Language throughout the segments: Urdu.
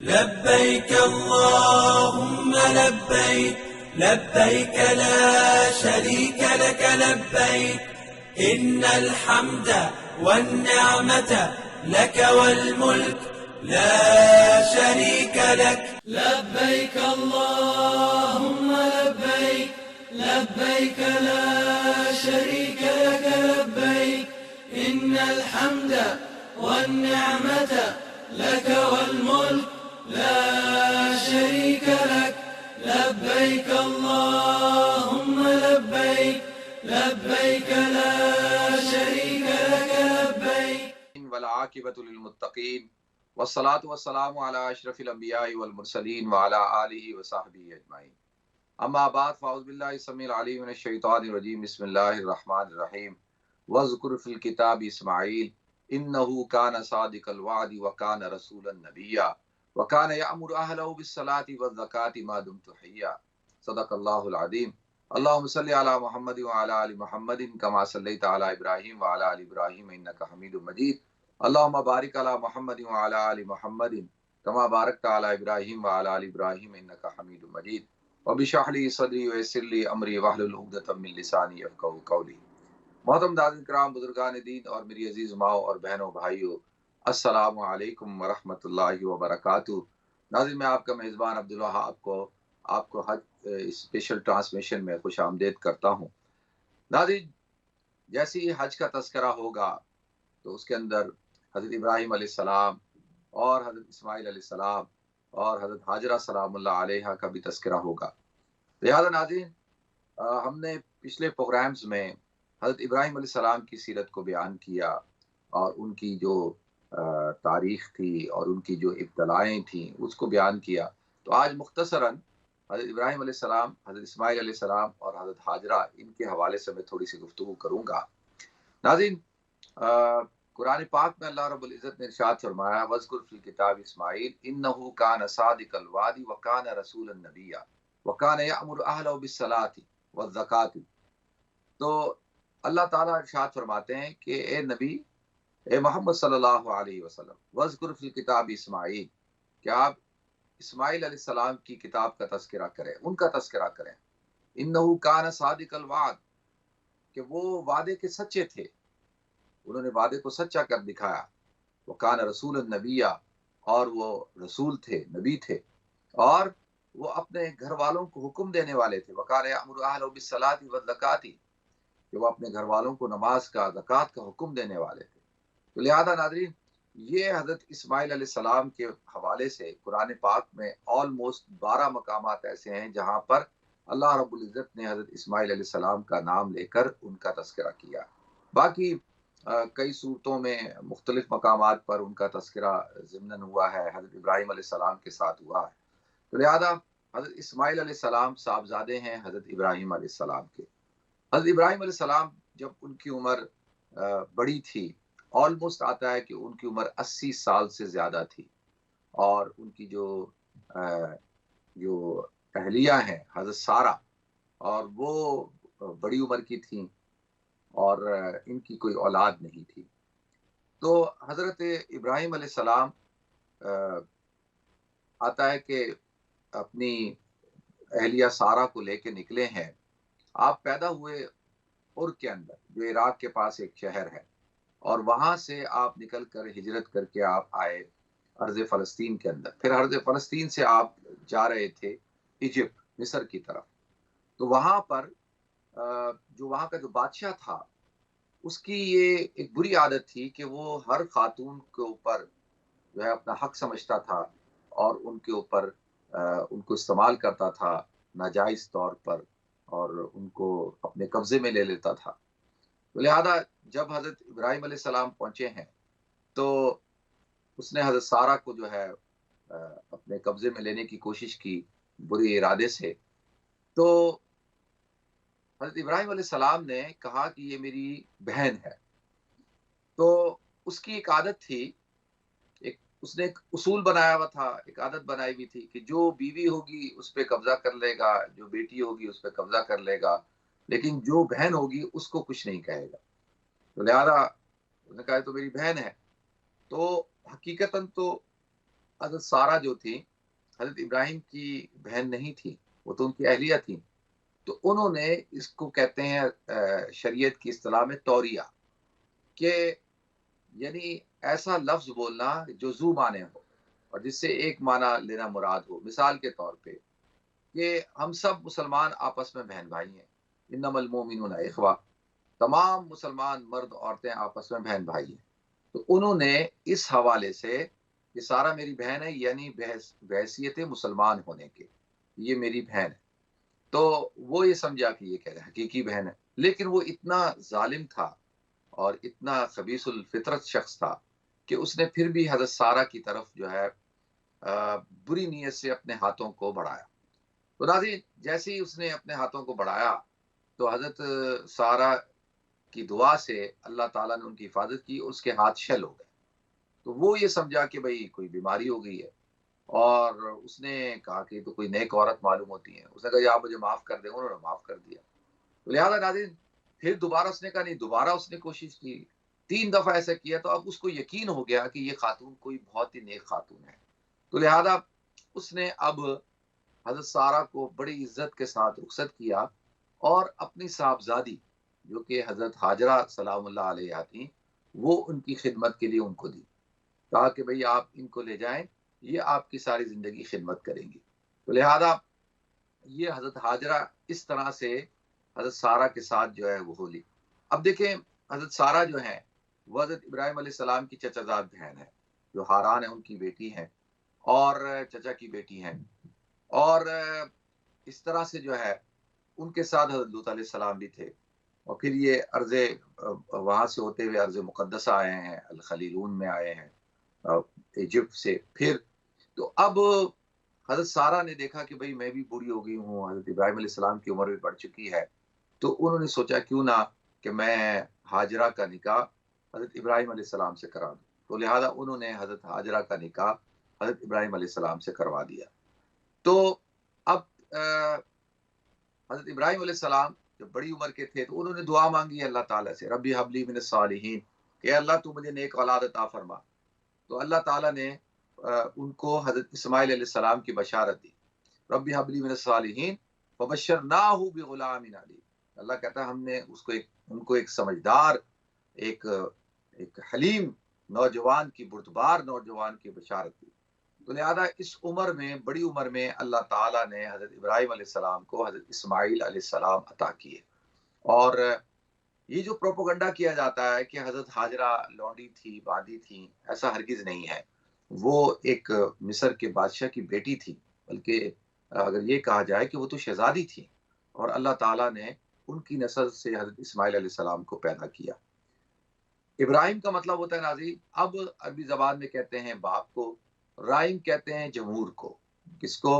لبيك اللهم لبيك لبيك لا شريك لك لبيك إن الحمد والنعمة لك والملك لا شريك لك. لبيك اللهم لبيك لبيك لا شريك لك لبيك إن الحمد والنعمة لك والملك لا شريك لك. لبيك اللهم لبيك لبيك لا شريك لك لبيك. والعاقبۃ للمتقین والصلاة والسلام علی اشرف الانبیاء والمرسلین وعلی آلہ وصحبہ اجمعین. اما بعد فاعوذ باللہ السمیع العلیم من الشیطان الرجیم. بسم اللہ الرحمن الرحیم. واذکر فی الکتاب اسماعیل انہ کان صادق الوعد وکان رسولا نبیا وکان یأمر اہلہ بالصلاۃ والزکاۃ ما دمت حیا. صدق اللہ العظیم. اللہم صلی علی محمد وعلی آل محمد کما صلیت علی ابراہیم وعلی آل ابراہیم انک حمید مجید. اللہم بارک علی محمد وعلی آل محمد کما بارکت علی ابراہیم وعلی آل ابراہیم انک حمید مجید. رب اشرح لی صدری ویسر لی امری واحلل عقدۃ من لسانی یفقہوا قولی. محترم ناظرین کرام، بزرگان دین اور میری عزیز ماؤں اور بہنوں بھائیوں، السلام علیکم ورحمۃ اللہ وبرکاتہ. ناظرین، میں آپ کا میزبان عبدالوہاب کو آپ کو حج اسپیشل ٹرانسمیشن میں خوش آمدید کرتا ہوں. ناظرین، جیسے ہی حج کا تذکرہ ہوگا تو اس کے اندر حضرت ابراہیم علیہ السلام اور حضرت اسماعیل علیہ السلام اور حضرت ہاجرہ سلام اللہ علیہا کا بھی تذکرہ ہوگا. لہذا ناظرین، ہم نے پچھلے پروگرامز میں حضرت ابراہیم علیہ السلام کی سیرت کو بیان کیا اور ان کی جو تاریخ تھی اور ان کی جو ابتلائیں تھیں اس کو بیان کیا. تو آج مختصراً حضرت ابراہیم علیہ السلام، حضرت اسماعیل علیہ السلام اور حضرت ہاجرہ، ان کے حوالے سے میں تھوڑی سی گفتگو کروں گا. ناظرین، قرآن پاک میں اللہ رب العزت نے ارشاد فرمایا وَاذْكُرْ فِي الْكِتَابِ إِسْمَاعِيلَ إِنَّهُ كَانَ صَادِقَ الْوَعْدِ وَكَانَ رَسُولًا نَبِيًّا وَكَانَ يَأْمُرُ أَهْلَهُ بِالصَّلَاةِ وَالزَّكَاةِ. تو اللہ تعالیٰ ارشاد فرماتے ہیں کہ اے نبی، اے محمد صلی اللہ علیہ وسلم، وَاذْكُرْ فِي الْكِتَابِ إِسْمَاعِيلَ، کہ آپ اسماعیل علیہ السلام کی کتاب کا تذکرہ کریں، ان کا تذکرہ کریں. انہو کان صادق الوعد، کہ وہ وعدے کے سچے تھے، انہوں نے وعدے کو سچا کر دکھایا. وہ کان رسول النبی، اور وہ رسول تھے، نبی تھے، اور وہ اپنے گھر والوں کو حکم دینے والے تھے. وکان یأمر اہلہ بالصلاۃ والزکاۃ، کہ وہ اپنے گھر والوں کو نماز کا، زکوٰۃ کا حکم دینے والے تھے. تو لہذا ناظرین، یہ حضرت اسماعیل علیہ السلام کے حوالے سے قرآن پاک میں آلموسٹ 12 مقامات ایسے ہیں جہاں پر اللہ رب العزت نے حضرت اسماعیل علیہ السلام کا نام لے کر ان کا تذکرہ کیا. باقی کئی صورتوں میں مختلف مقامات پر ان کا تذکرہ ضمناً ہوا ہے، حضرت ابراہیم علیہ السلام کے ساتھ ہوا ہے. تو لہذا حضرت اسماعیل علیہ السلام صاحبزادے ہیں حضرت ابراہیم علیہ السلام کے. حضرت ابراہیم علیہ السلام جب ان کی عمر بڑی تھی، آلموسٹ آتا ہے کہ ان کی عمر 80 سال سے زیادہ تھی، اور ان کی جو اہلیہ ہیں حضرت سارہ، اور وہ بڑی عمر کی تھیں اور ان کی کوئی اولاد نہیں تھی. تو حضرت ابراہیم علیہ السلام آتا ہے کہ اپنی اہلیہ سارہ کو لے کے نکلے ہیں. آپ پیدا ہوئے اور کے اندر، جو عراق کے پاس ایک شہر ہے، اور وہاں سے آپ نکل کر ہجرت کر کے آپ آئے ارض فلسطین کے اندر. پھر ارض فلسطین سے آپ جا رہے تھے ایجپٹ، مصر کی طرف. تو وہاں پر جو وہاں کا جو بادشاہ تھا، اس کی یہ ایک بری عادت تھی کہ وہ ہر خاتون کے اوپر جو ہے اپنا حق سمجھتا تھا اور ان کے اوپر ان کو استعمال کرتا تھا ناجائز طور پر، اور ان کو اپنے قبضے میں لے لیتا تھا. تو لہذا جب حضرت ابراہیم علیہ السلام پہنچے ہیں تو اس نے حضرت سارہ کو جو ہے اپنے قبضے میں لینے کی کوشش کی بری ارادے سے. تو حضرت ابراہیم علیہ السلام نے کہا کہ یہ میری بہن ہے. تو اس کی ایک عادت تھی، اس نے ایک اصول بنایا ہوا تھا، ایک عادت بنائی ہوئی تھی کہ جو بیوی ہوگی اس پہ قبضہ کر لے گا، جو بیٹی ہوگی اس پہ قبضہ کر لے گا، لیکن جو بہن ہوگی اس کو کچھ نہیں کہے گا. تو لہذا اس نے کہا تو میری بہن ہے. تو حقیقتاً تو حضرت سارہ جو تھی حضرت ابراہیم کی بہن نہیں تھی، وہ تو ان کی اہلیہ تھی. تو انہوں نے اس کو کہتے ہیں شریعت کی اصطلاح میں توریہ، کہ یعنی ایسا لفظ بولنا جو ذو معنی ہو اور جس سے ایک معنی لینا مراد ہو. مثال کے طور پہ کہ ہم سب مسلمان آپس میں بہن بھائی ہیں، انما المؤمنون اخوہ، تمام مسلمان مرد عورتیں آپس میں بہن بھائی ہیں. تو انہوں نے اس حوالے سے کہ سارا میری بہن ہے، یعنی بحیثیت مسلمان ہونے کے یہ میری بہن ہے، تو وہ یہ سمجھا کہ یہ کہہ رہے حقیقی بہن ہے. لیکن وہ اتنا ظالم تھا اور اتنا خبیث الفطرت شخص تھا کہ اس نے پھر بھی حضرت سارہ کی طرف جو ہے بری نیت سے اپنے ہاتھوں کو بڑھایا. تو ناظرین جیسے ہی اس نے اپنے ہاتھوں کو بڑھایا تو حضرت سارہ کی دعا سے اللہ تعالیٰ نے ان کی حفاظت کی اور اس کے ہاتھ شل ہو گئے. تو وہ یہ سمجھا کہ بھئی کوئی بیماری ہو گئی ہے، اور اس نے کہا کہ تو کوئی نیک عورت معلوم ہوتی ہے. اس نے کہا جی آپ مجھے معاف کر دیں. انہوں نے معاف کر دیا. تو لہٰذا ناظرین پھر دوبارہ اس نے کہا نہیں، دوبارہ اس نے کوشش کی، 3 دفعہ ایسا کیا. تو اب اس کو یقین ہو گیا کہ یہ خاتون کوئی بہت ہی نیک خاتون ہے. تو لہذا اس نے اب حضرت سارہ کو بڑی عزت کے ساتھ رخصت کیا اور اپنی صاحبزادی جو کہ حضرت ہاجرہ سلام اللہ علیہ تھیں وہ ان کی خدمت کے لیے ان کو دی. کہا کہ بھئی آپ ان کو لے جائیں، یہ آپ کی ساری زندگی خدمت کریں گی. تو لہذا یہ حضرت ہاجرہ اس طرح سے حضرت سارہ کے ساتھ جو ہے وہ ہولی. اب دیکھیں حضرت سارہ جو ہیں وہ حضرت ابراہیم علیہ السلام کی چچا زاد بہن ہے، جو ہاران ہے ان کی بیٹی ہیں اور چچا کی بیٹی ہیں. اور اس طرح سے جو ہے ان کے ساتھ حضرت لوط علیہ السلام بھی تھے. اور پھر یہ ارض وہاں سے ہوتے ہوئے ارض مقدسہ آئے ہیں، الخلیلون میں آئے ہیں ایجپٹ سے. پھر تو اب حضرت سارہ نے دیکھا کہ بھئی میں بھی بوڑھی ہو گئی ہوں، حضرت ابراہیم علیہ السلام کی عمر بھی بڑھ چکی ہے. تو انہوں نے سوچا کیوں نہ کہ میں ہاجرہ کا نکاح حضرت ابراہیم علیہ السلام سے کرا دوں. تو لہذا انہوں نے حضرت ہاجرہ کا نکاح حضرت ابراہیم علیہ السلام سے کروا دیا. تو اب حضرت ابراہیم علیہ السلام جب بڑی عمر کے تھے تو انہوں نے دعا مانگی اللہ تعالیٰ سے، ربی حبلی من الصالحین، کہ اللہ تو مجھے نیک اولاد عطا فرما. تو اللہ تعالیٰ نے ان کو حضرت اسماعیل علیہ السلام کی بشارت دی، ربی حبلی من الصالحین فبشرناہ بغلام علیم. اللہ کہتا ہے ہم نے ان کو ایک سمجھدار، ایک حلیم نوجوان کی، بردبار نوجوان کی بشارت دی. تو لہذا اس عمر میں، بڑی عمر میں اللہ تعالیٰ نے حضرت ابراہیم علیہ السلام کو حضرت اسماعیل علیہ السلام عطا کیے. اور یہ جو پروپوگنڈا کیا جاتا ہے کہ حضرت ہاجرہ لونڈی تھی، بادی تھی، ایسا ہرگز نہیں ہے. وہ ایک مصر کے بادشاہ کی بیٹی تھی، بلکہ اگر یہ کہا جائے کہ وہ تو شہزادی تھی، اور اللہ تعالیٰ نے ان کی نسل سے حضرت اسماعیل علیہ السلام کو پیدا کیا. ابراہیم کا مطلب ہوتا ہے ناظرین، اب عربی زبان میں کہتے ہیں باپ کو، رائم کہتے ہیں جمہور کو. کس کو؟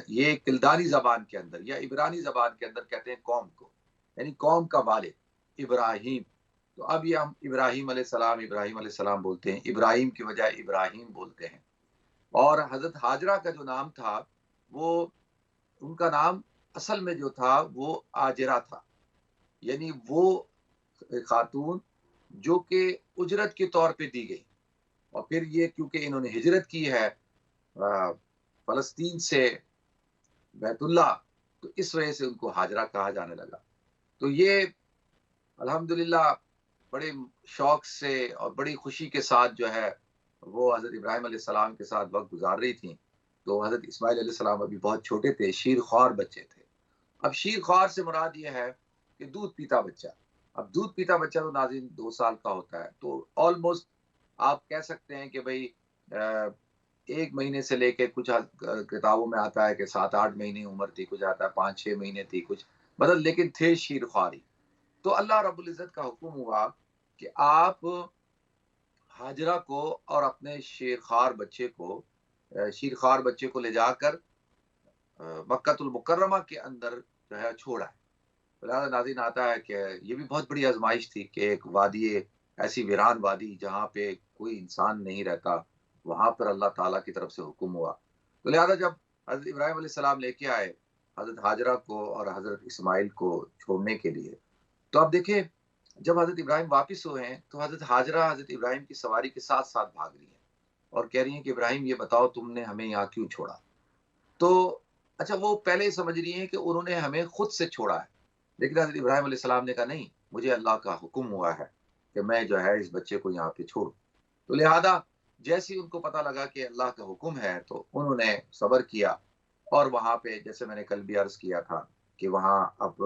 یہ کلدانی زبان کے اندر یا عبرانی زبان کے اندر کہتے ہیں قوم کو، یعنی قوم کا والد ابراہیم. تو اب یہ ہم ابراہیم علیہ السلام بولتے ہیں، ابراہیم کی بجائے ابراہیم بولتے ہیں. اور حضرت ہاجرہ کا جو نام تھا وہ، ان کا نام اصل میں جو تھا وہ آجرہ تھا، یعنی وہ خاتون جو کہ اجرت کے طور پہ دی گئی. اور پھر یہ کیونکہ انہوں نے ہجرت کی ہے فلسطین سے بیت اللہ، تو اس وجہ سے ان کو ہاجرہ کہا جانے لگا. تو یہ الحمدللہ بڑے شوق سے اور بڑی خوشی کے ساتھ جو ہے وہ حضرت ابراہیم علیہ السلام کے ساتھ وقت گزار رہی تھیں. تو حضرت اسماعیل علیہ السلام ابھی بہت چھوٹے تھے، شیر خوار بچے تھے. اب شیر خوار سے مراد یہ ہے کہ دودھ پیتا بچہ. اب دودھ پیتا بچہ تو ناظرین 2 سال کا ہوتا ہے، تو آلموسٹ آپ کہہ سکتے ہیں کہ بھئی 1 مہینے سے لے کے، کچھ کتابوں میں آتا ہے کہ 7-8 مہینے عمر تھی، کچھ آتا ہے 5-6 مہینے تھی، کچھ مطلب، لیکن تھے شیر خواری. تو اللہ رب العزت کا حکم ہوا کہ آپ ہاجرہ کو اور اپنے شیر خوار بچے کو لے جا کر مکہ المکرمہ کے اندر جو ہے چھوڑا ہے. لہٰذا ناظرین آتا ہے کہ یہ بھی بہت بڑی آزمائش تھی کہ ایک وادی، ایسی ویران وادی جہاں پہ کوئی انسان نہیں رہتا، وہاں پر اللہ تعالیٰ کی طرف سے حکم ہوا. تو لہٰذا جب حضرت ابراہیم علیہ السلام لے کے آئے حضرت ہاجرہ کو اور حضرت اسماعیل کو چھوڑنے کے لیے، تو اب دیکھیں جب حضرت ابراہیم واپس ہوئے ہیں تو حضرت ہاجرہ حضرت ابراہیم کی سواری کے ساتھ ساتھ بھاگ رہی ہیں اور کہہ رہی ہیں کہ ابراہیم یہ بتاؤ تم نے ہمیں یہاں کیوں چھوڑا. تو اچھا وہ پہلے سمجھ رہی ہیں کہ انہوں نے ہمیں خود سے چھوڑا ہے، لیکن حضرت ابراہیم علیہ السلام نے کہا نہیں، مجھے اللہ کا حکم ہوا ہے کہ میں جو ہے اس بچے کو یہاں پہ چھوڑوں. تو لہذا جیسے ہی ان کو پتا لگا کہ اللہ کا حکم ہے تو انہوں نے صبر کیا، اور وہاں پہ جیسے میں نے کل بھی عرض کیا تھا کہ وہاں اب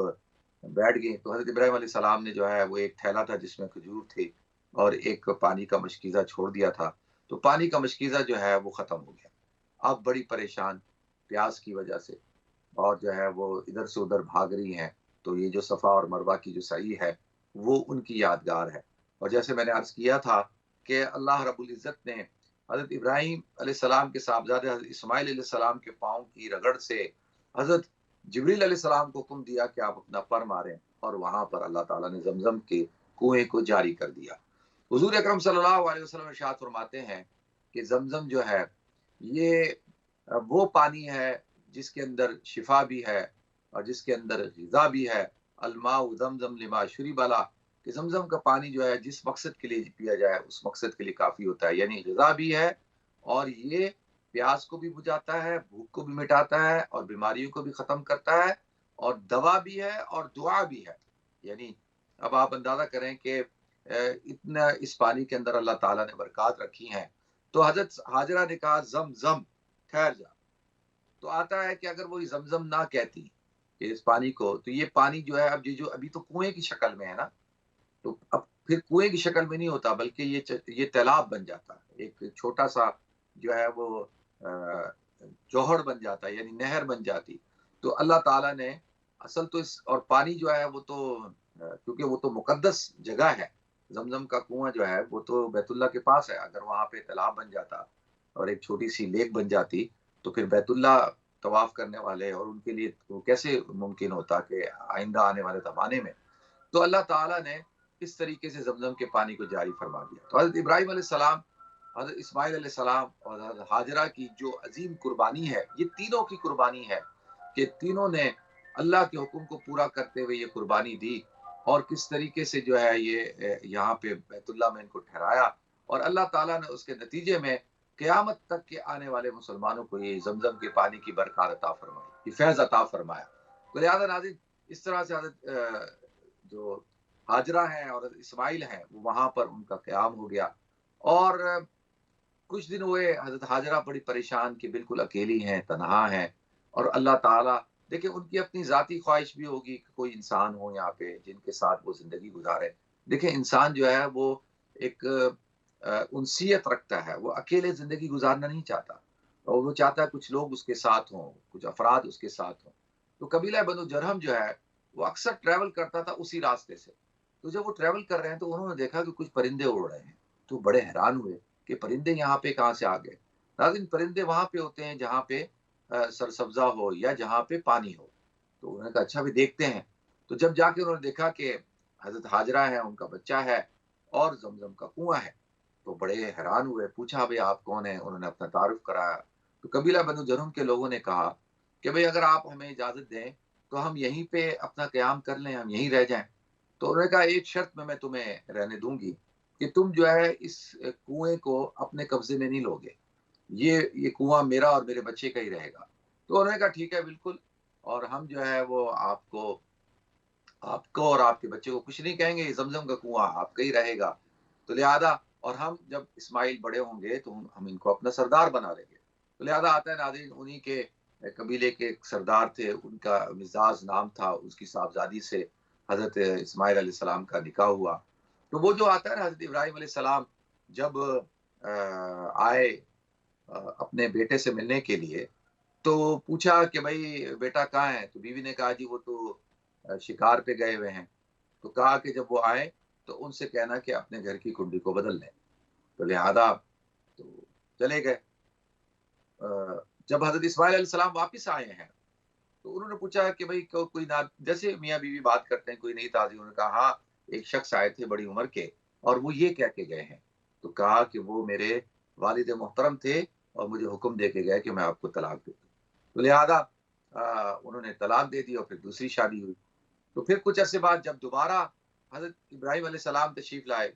بیٹھ گئے. تو حضرت ابراہیم علیہ السلام نے جو ہے وہ ایک تھیلا تھا جس میں کھجور تھی اور ایک پانی کا مشکیزہ چھوڑ دیا تھا. تو پانی کا مشکیزہ جو ہے وہ ختم ہو گیا. اب بڑی پریشان پیاس کی وجہ سے، اور جو ہے وہ ادھر سے ادھر بھاگ رہی ہیں. تو یہ جو صفا اور مروہ کی جو سعی ہے وہ ان کی یادگار ہے. اور جیسے میں نے عرض کیا تھا کہ اللہ رب العزت نے حضرت ابراہیم علیہ السلام کے صاحبزادے حضرت اسماعیل علیہ السلام کے پاؤں کی رگڑ سے حضرت جبریل علیہ السلام کو حکم دیا کہ آپ اپنا پر ماریں، اور وہاں پر اللہ تعالیٰ نے زمزم کے کنویں کو جاری کر دیا. حضور اکرم صلی اللہ علیہ وسلم ارشاد فرماتے ہیں کہ زمزم جو ہے یہ وہ پانی ہے جس کے اندر شفا بھی ہے اور جس کے اندر غذا بھی ہے. الماء زمزم لما شرب له، کہ زمزم کا پانی جو ہے جس مقصد کے لیے پیا جائے اس مقصد کے لیے کافی ہوتا ہے. یعنی غذا بھی ہے، اور یہ پیاس کو بھی بجھاتا ہے، بھوک کو بھی مٹاتا ہے، اور بیماریوں کو بھی ختم کرتا ہے، اور دوا بھی ہے اور دعا بھی ہے. یعنی اب آپ اندازہ کریں کہ اتنا اس پانی کے اندر اللہ تعالیٰ نے برکات رکھی ہیں. تو حضرت حاجرہ نے کہا زم زم، ٹھہر جا. تو آتا ہے کہ اگر وہ زمزم نہ کہتی کہ اس پانی کو، تو یہ پانی جو ہے اب جو ابھی تو کنویں کی شکل میں ہے نا، تو اب پھر کنویں کی شکل میں نہیں ہوتا بلکہ یہ تالاب بن جاتا، ایک چھوٹا سا جو ہے وہ جوہر بن جاتا، یعنی نہر بن جاتی. تو اللہ تعالیٰ نے اصل تو اور پانی جو ہے وہ تو کیونکہ وہ تو مقدس جگہ ہے، زمزم کا کنواں جو ہے وہ تو بیت اللہ کے پاس ہے. اگر وہاں پہ تالاب بن جاتا اور ایک چھوٹی سی لیک بن جاتی تو پھر بیت اللہ طواف کرنے والے اور ان کے لیے وہ کیسے ممکن ہوتا کہ آئندہ آنے والے زمانے میں. تو اللہ تعالیٰ نے اس طریقے سے زمزم کے پانی کو جاری فرما دیا. تو حضرت ابراہیم علیہ السلام، حضرت اسماعیل علیہ السلام اور حضرت حاجرہ کی جو عظیم قربانی ہے، یہ تینوں کی قربانی ہے کہ تینوں نے اللہ کے حکم کو پورا کرتے ہوئے یہ قربانی دی، اور کس طریقے سے جو ہے یہ یہاں پہ بیت اللہ میں ان کو ٹھہرایا. اور اللہ تعالیٰ نے اس کے نتیجے میں قیامت تک کے آنے والے مسلمانوں کو یہ زمزم کے پانی کی برکات عطا فرمائی، یہ فیض عطا فرمایا. تو لہٰذا ناظرین اس طرح سے حضرت جو حاجرہ ہیں اور اسماعیل ہیں وہ وہاں پر ان کا قیام ہو گیا. اور کچھ دن ہوئے حضرت حاجرہ بڑی پریشان کہ بالکل اکیلی ہیں، تنہا ہیں، اور اللہ تعالیٰ دیکھیں ان کی اپنی ذاتی خواہش بھی ہوگی کہ کوئی انسان ہو یہاں پہ جن کے ساتھ وہ زندگی گزارے. دیکھیں انسان جو ہے وہ ایک انسیت رکھتا ہے، وہ اکیلے زندگی گزارنا نہیں چاہتا، اور وہ چاہتا ہے کچھ لوگ اس کے ساتھ ہوں، کچھ افراد اس کے ساتھ ہوں. تو قبیلہ بنو جرہم جو ہے وہ اکثر ٹریول کرتا تھا اسی راستے سے. تو جب وہ ٹریول کر رہے ہیں تو انہوں نے دیکھا کہ کچھ پرندے اڑ رہے ہیں. تو بڑے حیران ہوئے کہ پرندے یہاں پہ کہاں سے آ گئے. ناظرین پرندے وہاں پہ ہوتے ہیں جہاں پہ سرسبزہ ہو یا جہاں پہ پانی ہو. تو انہوں نے کہا اچھا بھی دیکھتے ہیں. تو جب جا کے انہوں نے دیکھا کہ حضرت حاجرہ ہے، ان کا بچہ ہے اور زمزم کا کنواں ہے، تو بڑے حیران ہوئے. پوچھا بھئی آپ کون ہیں؟ انہوں نے اپنا تعارف کرایا. تو قبیلہ بنو جرہم کے لوگوں نے کہا کہ بھئی اگر آپ ہمیں اجازت دیں تو ہم یہیں پہ اپنا قیام کر لیں، ہم یہیں رہ جائیں. تو انہوں نے کہا ایک شرط میں تمہیں رہنے دوں گی کہ تم جو ہے اس کنویں کو اپنے قبضے میں نہیں لو گے، یہ کنواں میرا اور میرے بچے کا ہی رہے گا. تو انہوں نے کہا ٹھیک ہے بالکل، اور ہم جو ہے وہ آپ کو اور آپ کے بچے کو کچھ نہیں کہیں گے، زمزم کا کنواں آپ کا ہی رہے گا. تو لہذا اور ہم جب اسماعیل بڑے ہوں گے تو ہم ان کو اپنا سردار بنا لیں گے. تو لہذا آتا ہے ناظرین انہی کے قبیلے کے ایک سردار تھے، ان کا مزاج نام تھا، اس کی صاحبزادی سے حضرت اسماعیل علیہ السلام کا نکاح ہوا. تو وہ جو آتا ہے نا حضرت ابراہیم علیہ السلام جب آئے اپنے بیٹے سے ملنے کے لیے تو پوچھا کہ بھائی بیٹا کہاں ہے؟ تو بیوی نے کہا جی وہ تو شکار پہ گئے ہوئے ہیں. تو کہا کہ جب وہ آئے تو ان سے کہنا کہ اپنے گھر کی کنڈی کو بدل لیں. تو لہذا تو چلے گئے. جب حضرت اسماعیل علیہ السلام واپس آئے ہیں تو انہوں نے پوچھا کہ بھائی کوئی جیسے میاں بیوی بات کرتے ہیں کوئی نہیں تازی. انہوں نے کہا ہاں ایک شخص آئے تھے بڑی عمر کے اور وہ یہ کہہ کے گئے ہیں. تو کہا کہ وہ میرے والد محترم تھے اور مجھے حکم دے کے گئے کہ میں آپ کو طلاق دوں. تو لہذا انہوں نے طلاق دے دی اور پھر دوسری شادی ہوئی. تو پھر کچھ عرصے بعد جب دوبارہ حضرت ابراہیم علیہ السلام تشریف لائے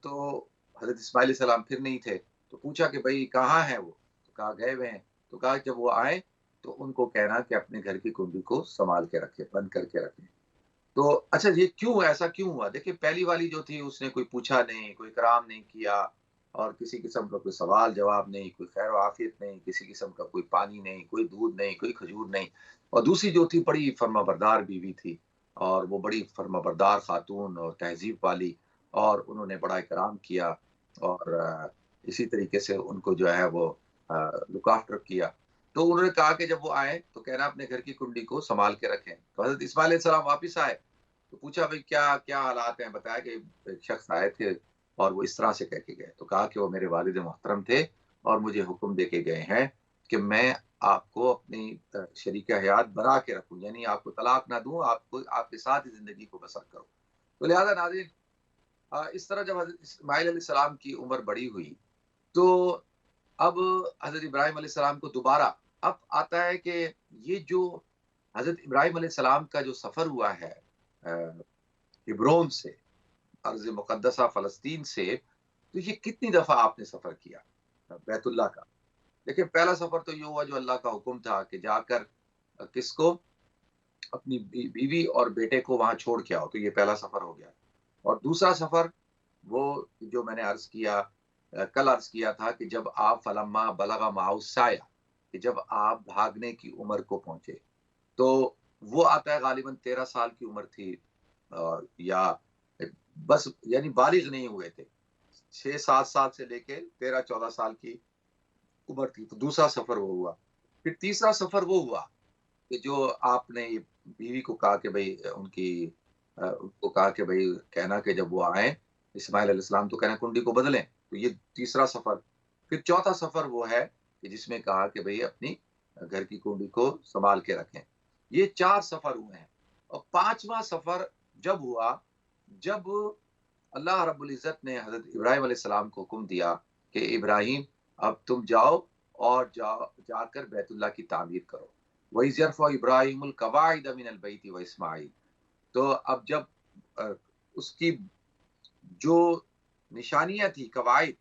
تو حضرت اسماعیل علیہ السلام پھر نہیں تھے. تو پوچھا کہ بھائی کہاں ہیں وہ؟ تو کہا گئے ہوئے ہیں. تو کہا جب وہ آئیں تو ان کو کہنا کہ اپنے گھر کی کنڈی کو سنبھال کے رکھے، بند کر کے رکھیں. تو اچھا یہ کیوں ایسا کیوں ہوا؟ دیکھیں پہلی والی جو تھی اس نے کوئی پوچھا نہیں، کوئی کرام نہیں کیا، اور کسی قسم کا کوئی سوال جواب نہیں، کوئی خیر و عافیت نہیں، کسی قسم کا کوئی پانی نہیں، کوئی دودھ نہیں، کوئی کھجور نہیں. اور دوسری جو تھی بڑی فرما بردار بیوی تھی، اور وہ بڑی فرما بردار خاتون اور تہذیب والی، اور انہوں نے بڑا اکرام کیا، اور اسی طریقے سے ان کو جو ہے وہ لک آفٹر کیا. تو انہوں نے کہا کہ جب وہ آئے تو کہنا اپنے گھر کی کنڈی کو سنبھال کے رکھیں. تو حضرت اسماعیل علیہ السلام واپس آئے تو پوچھا بھائی کیا کیا حالات ہیں؟ بتایا کہ ایک شخص آئے تھے اور وہ اس طرح سے کہہ کے گئے. تو کہا کہ وہ میرے والد محترم تھے اور مجھے حکم دے کے گئے ہیں کہ میں آپ کو اپنی شریک حیات بنا کے رکھوں، یعنی آپ کو طلاق نہ دوں، آپ کو آپ کے ساتھ زندگی کو بسر کروں. تو لہذا ناظرین اس طرح جب حضرت اسماعیل علیہ السلام کی عمر بڑی ہوئی تو اب حضرت ابراہیم علیہ السلام کو دوبارہ اب آتا ہے کہ یہ جو حضرت ابراہیم علیہ السلام کا جو سفر ہوا ہے ہبرون سے، ارض مقدسہ فلسطین سے، تو یہ کتنی دفعہ آپ نے سفر کیا بیت اللہ کا؟ دیکھیں پہلا سفر تو یہ ہوا جو اللہ کا حکم تھا کہ جا کر کس کو؟ اپنی بیوی اور بیٹے کو وہاں چھوڑ کے آؤ. تو یہ پہلا سفر ہو گیا. اور دوسرا سفر وہ جو میں نے کل عرض کیا تھا کہ جب آپ فلما بلغ معه السعی، کہ جب آپ بھاگنے کی عمر کو پہنچے، تو وہ آتا ہے غالباً 13 سال کی عمر تھی، یا بس یعنی بالغ نہیں ہوئے تھے، 6-7 سال سے لے کے 13-14 سال کی عمر تھی. تو دوسرا سفر وہ ہوا. پھر تیسرا سفر وہ ہوا کہ جو آپ نے بیوی کو کہا کہ بھائی ان کو کہا کہ بھائی کہنا کہ جب وہ آئیں اسماعیل علیہ السلام تو کہنا کنڈی کو بدلیں. تو یہ تیسرا سفر. پھر چوتھا سفر وہ ہے کہ جس میں کہا کہ بھائی اپنی گھر کی کنڈی کو سنبھال کے رکھیں. یہ 4 سفر ہوئے ہیں. اور 5واں سفر جب ہوا جب اللہ رب العزت نے حضرت ابراہیم علیہ السلام کو حکم دیا کہ ابراہیم اب تم جاؤ اور جا کر بیت اللہ کی تعمیر کرو. وَإِذْ يَرْفَعُ إِبْرَاهِيمُ الْقَوَاعِدَ مِنَ الْبَيْتِ وَإِسْمَاعِيلُ. تو اب جب اس کی جو نشانیاں تھی، قواعد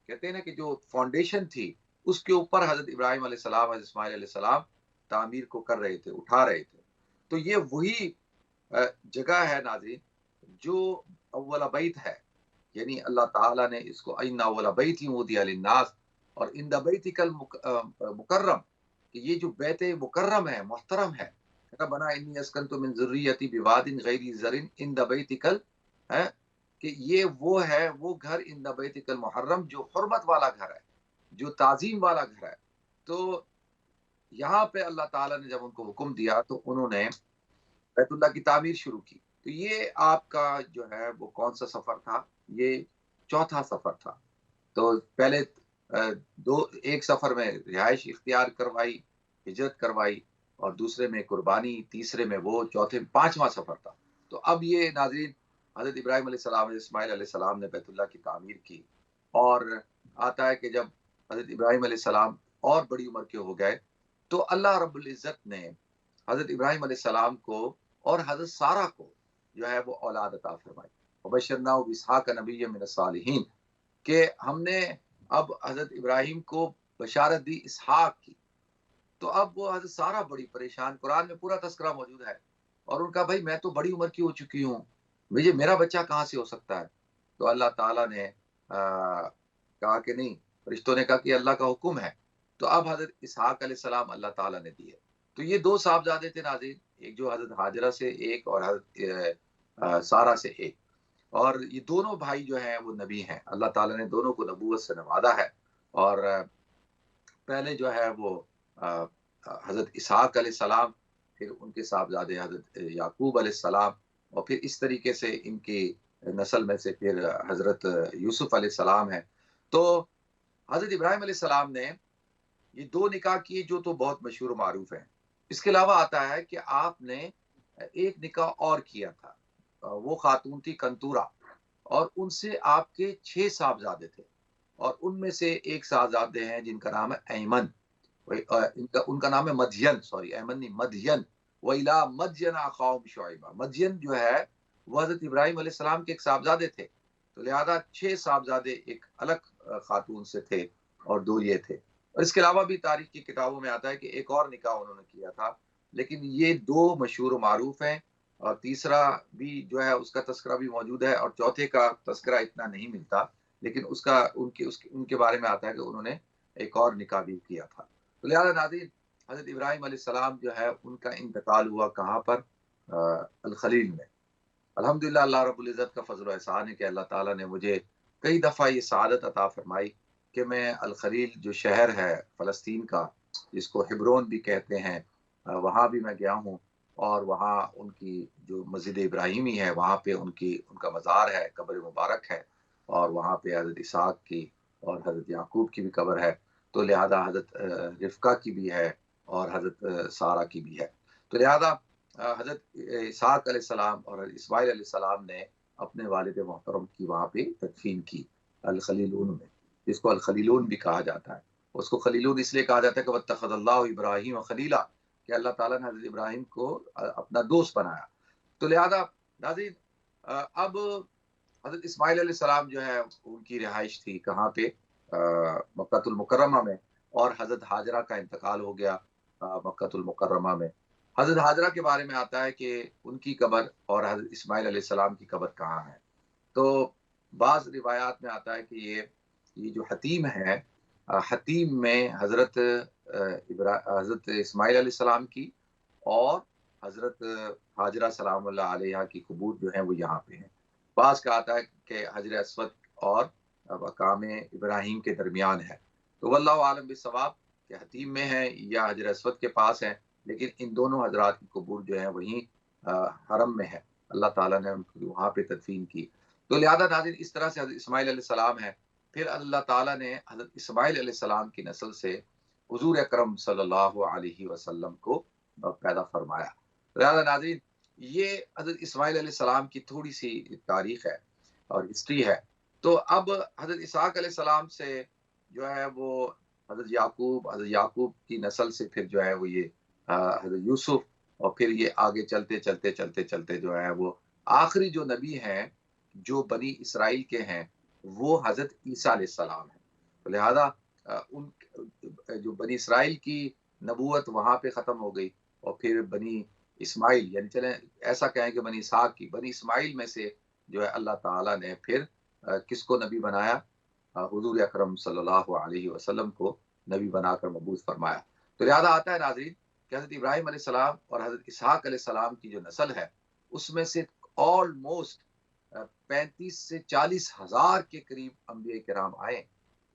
کہتے ہیں نا کہ جو فاؤنڈیشن تھی، اس کے اوپر حضرت ابراہیم علیہ السلام حضرت اسماعیل علیہ السلام تعمیر کو کر رہے تھے، اٹھا رہے تھے. تو یہ وہی جگہ ہے ناظرین جو اول بیت ہے، یعنی اللہ تعالیٰ نے اس کو ان اول بیت وضع للناس، اور ان بیتک المکرم، کہ یہ جو بیت مکرم ہے، محترم ہے، ربنا انی اسکنت من ذریتی بواد غیر زرع عند بیتک، کہ یہ وہ ہے وہ گھر عند بیتک المحرم جو حرمت والا گھر ہے، جو تعظیم والا گھر ہے. تو یہاں پہ اللہ تعالیٰ نے جب ان کو حکم دیا تو انہوں نے بیت اللہ کی تعمیر شروع کی. تو یہ آپ کا جو ہے وہ کون سا سفر تھا؟ یہ چوتھا سفر تھا. تو پہلے ایک سفر میں رہائش اختیار کروائی، ہجرت کروائی، اور دوسرے میں قربانی، تیسرے میں وہ، چوتھے 5واں سفر تھا. تو اب یہ ناظرین حضرت ابراہیم علیہ السلام اسماعیل علیہ السلام نے بیت اللہ کی تعمیر کی. اور آتا ہے کہ جب حضرت ابراہیم علیہ السلام اور بڑی عمر کے ہو گئے تو اللہ رب العزت نے حضرت ابراہیم علیہ السلام کو اور حضرت سارہ کو جو ہے وہ اولاد عطا فرمائی. وبشرناہ باسحاق نبی من الصالحین، کہ ہم نے اب حضرت ابراہیم کو بشارت دی اسحاق کی. تو اب وہ حضرت سارہ بڑی پریشان، قرآن میں پورا تذکرہ موجود ہے، اور ان کا بھائی میں تو بڑی عمر کی ہو چکی ہوں، مجھے میرا بچہ کہاں سے ہو سکتا ہے؟ تو اللہ تعالیٰ نے کہا کہ نہیں، فرشتوں نے کہا کہ اللہ کا حکم ہے. تو اب حضرت اسحاق علیہ السلام اللہ تعالیٰ نے دیے. تو یہ 2 صاحبزادے تھے ناظرین، ایک جو حضرت ہاجرہ سے ایک، اور حضرت سارہ سے ایک. اور یہ دونوں بھائی جو ہیں وہ نبی ہیں، اللہ تعالیٰ نے دونوں کو نبوت سے نوازا ہے. اور پہلے جو ہے وہ حضرت اسحاق علیہ السلام، پھر ان کے صاحبزادے حضرت یعقوب علیہ السلام، اور پھر اس طریقے سے ان کی نسل میں سے پھر حضرت یوسف علیہ السلام ہے. تو حضرت ابراہیم علیہ السلام نے یہ 2 نکاح کیے جو تو بہت مشہور و معروف ہیں. اس کے علاوہ آتا ہے کہ آپ نے ایک نکاح اور کیا تھا، وہ خاتون تھی کنتورا، اور ان سے آپ کے 6 صاحبزادے تھے، اور ان میں سے ایک صاحبزادے ہیں جن کا نام ہے ایمن، ان کا نام ہے مدین، ایمن نہیں، مدین. وَإِلَىٰ مَدْيَنَ أَخَاهُمْ شُعَيْبًا، مدین جو ہے وہ حضرت ابراہیم علیہ السلام کے ایک صاحبزادے تھے. تو لہذا 6 صاحبزادے ایک الگ خاتون سے تھے، اور 2 یہ تھے. اور اس کے علاوہ بھی تاریخ کی کتابوں میں آتا ہے کہ ایک اور نکاح انہوں نے کیا تھا، لیکن یہ 2 مشہور و معروف ہیں، اور تیسرا بھی جو ہے اس کا تذکرہ بھی موجود ہے، اور چوتھے کا تذکرہ اتنا نہیں ملتا، لیکن ان کے بارے میں آتا ہے کہ انہوں نے ایک اور نکاح بھی کیا تھا. تو لہٰذا ناظرین، حضرت ابراہیم علیہ السلام جو ہے ان کا انتقال ہوا کہاں پر؟ الخلیل میں. الحمدللہ اللہ رب العزت کا فضل و احسان ہے کہ اللہ تعالیٰ نے مجھے کئی دفعہ یہ سعادت عطا فرمائی کہ میں الخلیل جو شہر ہے فلسطین کا، جس کو ہبرون بھی کہتے ہیں، وہاں بھی میں گیا ہوں، اور وہاں ان کی جو مسجد ابراہیمی ہے وہاں پہ ان کا مزار ہے، قبر مبارک ہے، اور وہاں پہ حضرت اسحاق کی اور حضرت یعقوب کی بھی قبر ہے. تو لہذا حضرت رفقہ کی بھی ہے اور حضرت سارہ کی بھی ہے. تو لہذا حضرت اسحاق علیہ السلام اور حضرت اسماعیل علیہ السلام نے اپنے والد محترم کی وہاں پہ تدفین کی الخلیلون میں، جس کو الخلیلون بھی کہا جاتا ہے. اس کو خلیلون اس لیے کہا جاتا ہے کہ واتخذ اللہ ابراہیم خلیلا، کہ اللہ تعالیٰ نے حضرت ابراہیم کو اپنا دوست بنایا. تو لہذا ناظرین، اب حضرت اسماعیل علیہ السلام جو ہے ان کی رہائش تھی کہاں پہ؟ مکہ المکرمہ میں، اور حضرت ہاجرہ کا انتقال ہو گیا مکہ المکرمہ میں. حضرت ہاجرہ کے بارے میں آتا ہے کہ ان کی قبر اور حضرت اسماعیل علیہ السلام کی قبر کہاں ہے. تو بعض روایات میں آتا ہے کہ یہ جو حتیم ہے، حتیم میں حضرت اسماعیل علیہ السلام کی اور حضرت ہاجرہ سلام اللہ علیہ کی قبور جو ہیں وہ یہاں پہ ہیں. بعض کا آتا ہے کہ حجر اسود اور مقام ابراہیم کے درمیان ہے. تو واللہ عالم بالصواب کہ حتیم میں ہے یا حجر اسود کے پاس ہے، لیکن ان دونوں حضرات کی قبور جو ہے وہیں حرم میں ہے. اللہ تعالیٰ نے ان کی وہاں پہ تدفین کی. تو لہذا ناظرین، اس طرح سے حضرت اسماعیل علیہ السلام ہے. پھر اللہ تعالیٰ نے حضرت اسماعیل علیہ السلام کی نسل سے حضور اکرم صلی اللہ علیہ وسلم کو پیدا فرمایا. لہذا ناظرین، یہ حضرت اسماعیل علیہ السلام کی تھوڑی سی تاریخ ہے اور ہسٹری ہے. تو اب حضرت اسحاق علیہ السلام سے جو ہے وہ حضرت یعقوب کی نسل سے پھر جو ہے وہ یہ حضرت یوسف، اور پھر یہ آگے چلتے جو ہے وہ آخری جو نبی ہیں جو بنی اسرائیل کے ہیں وہ حضرت عیسیٰ علیہ السلام ہیں. تو لہذا ان جو بنی اسرائیل کی نبوت وہاں پہ ختم ہو گئی، اور پھر بنی اسماعیل، یعنی چلیں ایسا کہیں کہ بنی اسحاق کی، بنی اسماعیل میں سے جو ہے اللہ تعالیٰ نے پھر کس کو نبی بنایا؟ حضور اکرم صلی اللہ علیہ وسلم کو نبی بنا کر مبعوث فرمایا. تو لہذا آتا ہے ناظرین کہ حضرت ابراہیم علیہ السلام اور حضرت اسحاق علیہ السلام کی جو نسل ہے اس میں سے آلموسٹ 35 سے 40 ہزار کے قریب انبیاء کرام آئے.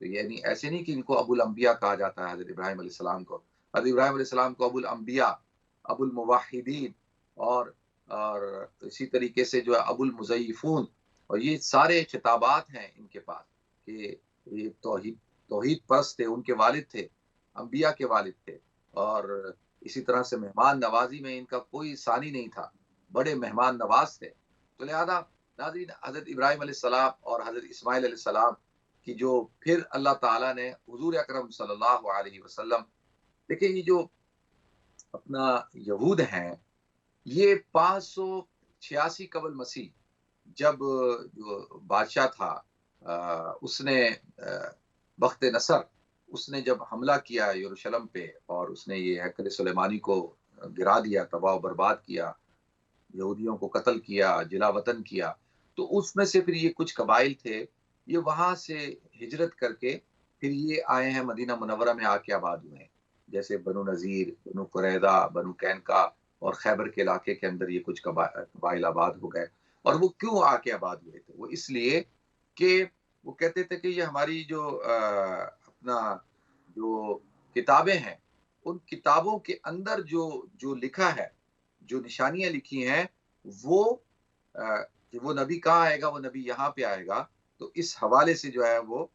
تو یعنی ایسے نہیں کہ ان کو ابو الانبیاء کہا جاتا ہے حضرت ابراہیم علیہ السلام کو. حضرت ابراہیم علیہ السلام کو ابو الانبیاء، ابو الموحدین، اور اسی طریقے سے جو ہے ابو المزیفون، اور یہ سارے خطابات ہیں ان کے پاس کہ یہ توحید پرست تھے. ان کے والد تھے انبیاء کے والد تھے، اور اسی طرح سے مہمان نوازی میں ان کا کوئی ثانی نہیں تھا، بڑے مہمان نواز تھے. تو لہذا ناظرین، حضرت ابراہیم علیہ السلام اور حضرت اسماعیل علیہ السلام کی جو پھر اللہ تعالیٰ نے حضور اکرم صلی اللہ علیہ وسلم، دیکھیں یہ جو اپنا یہود ہیں، یہ 586 قبل مسیح جب جو بادشاہ تھا اس نے بخت نصر، اس نے جب حملہ کیا یروشلم پہ اور اس نے یہ ہیکل سلیمانی کو گرا دیا، تباہ و برباد کیا، یہودیوں کو قتل کیا، جلا وطن کیا، تو اس میں سے پھر یہ کچھ قبائل تھے، یہ وہاں سے ہجرت کر کے پھر یہ آئے ہیں مدینہ منورہ میں آ کے آباد ہوئے ہیں. جیسے بنو نذیر، بنو قریظہ، بنو کینکا اور خیبر کے علاقے کے اندر یہ کچھ قبائل آباد ہو گئے. اور وہ کیوں آ کے آباد ہوئے تھے؟ وہ اس لیے کہ وہ کہتے تھے کہ یہ ہماری جو اپنا جو کتابیں ہیں، ان کتابوں کے اندر جو لکھا ہے، جو نشانیاں لکھی ہیں، وہ نبی کہاں آئے گا؟ وہ نبی یہاں پہ آئے گا. تو اس حوالے سے جو ہے وہ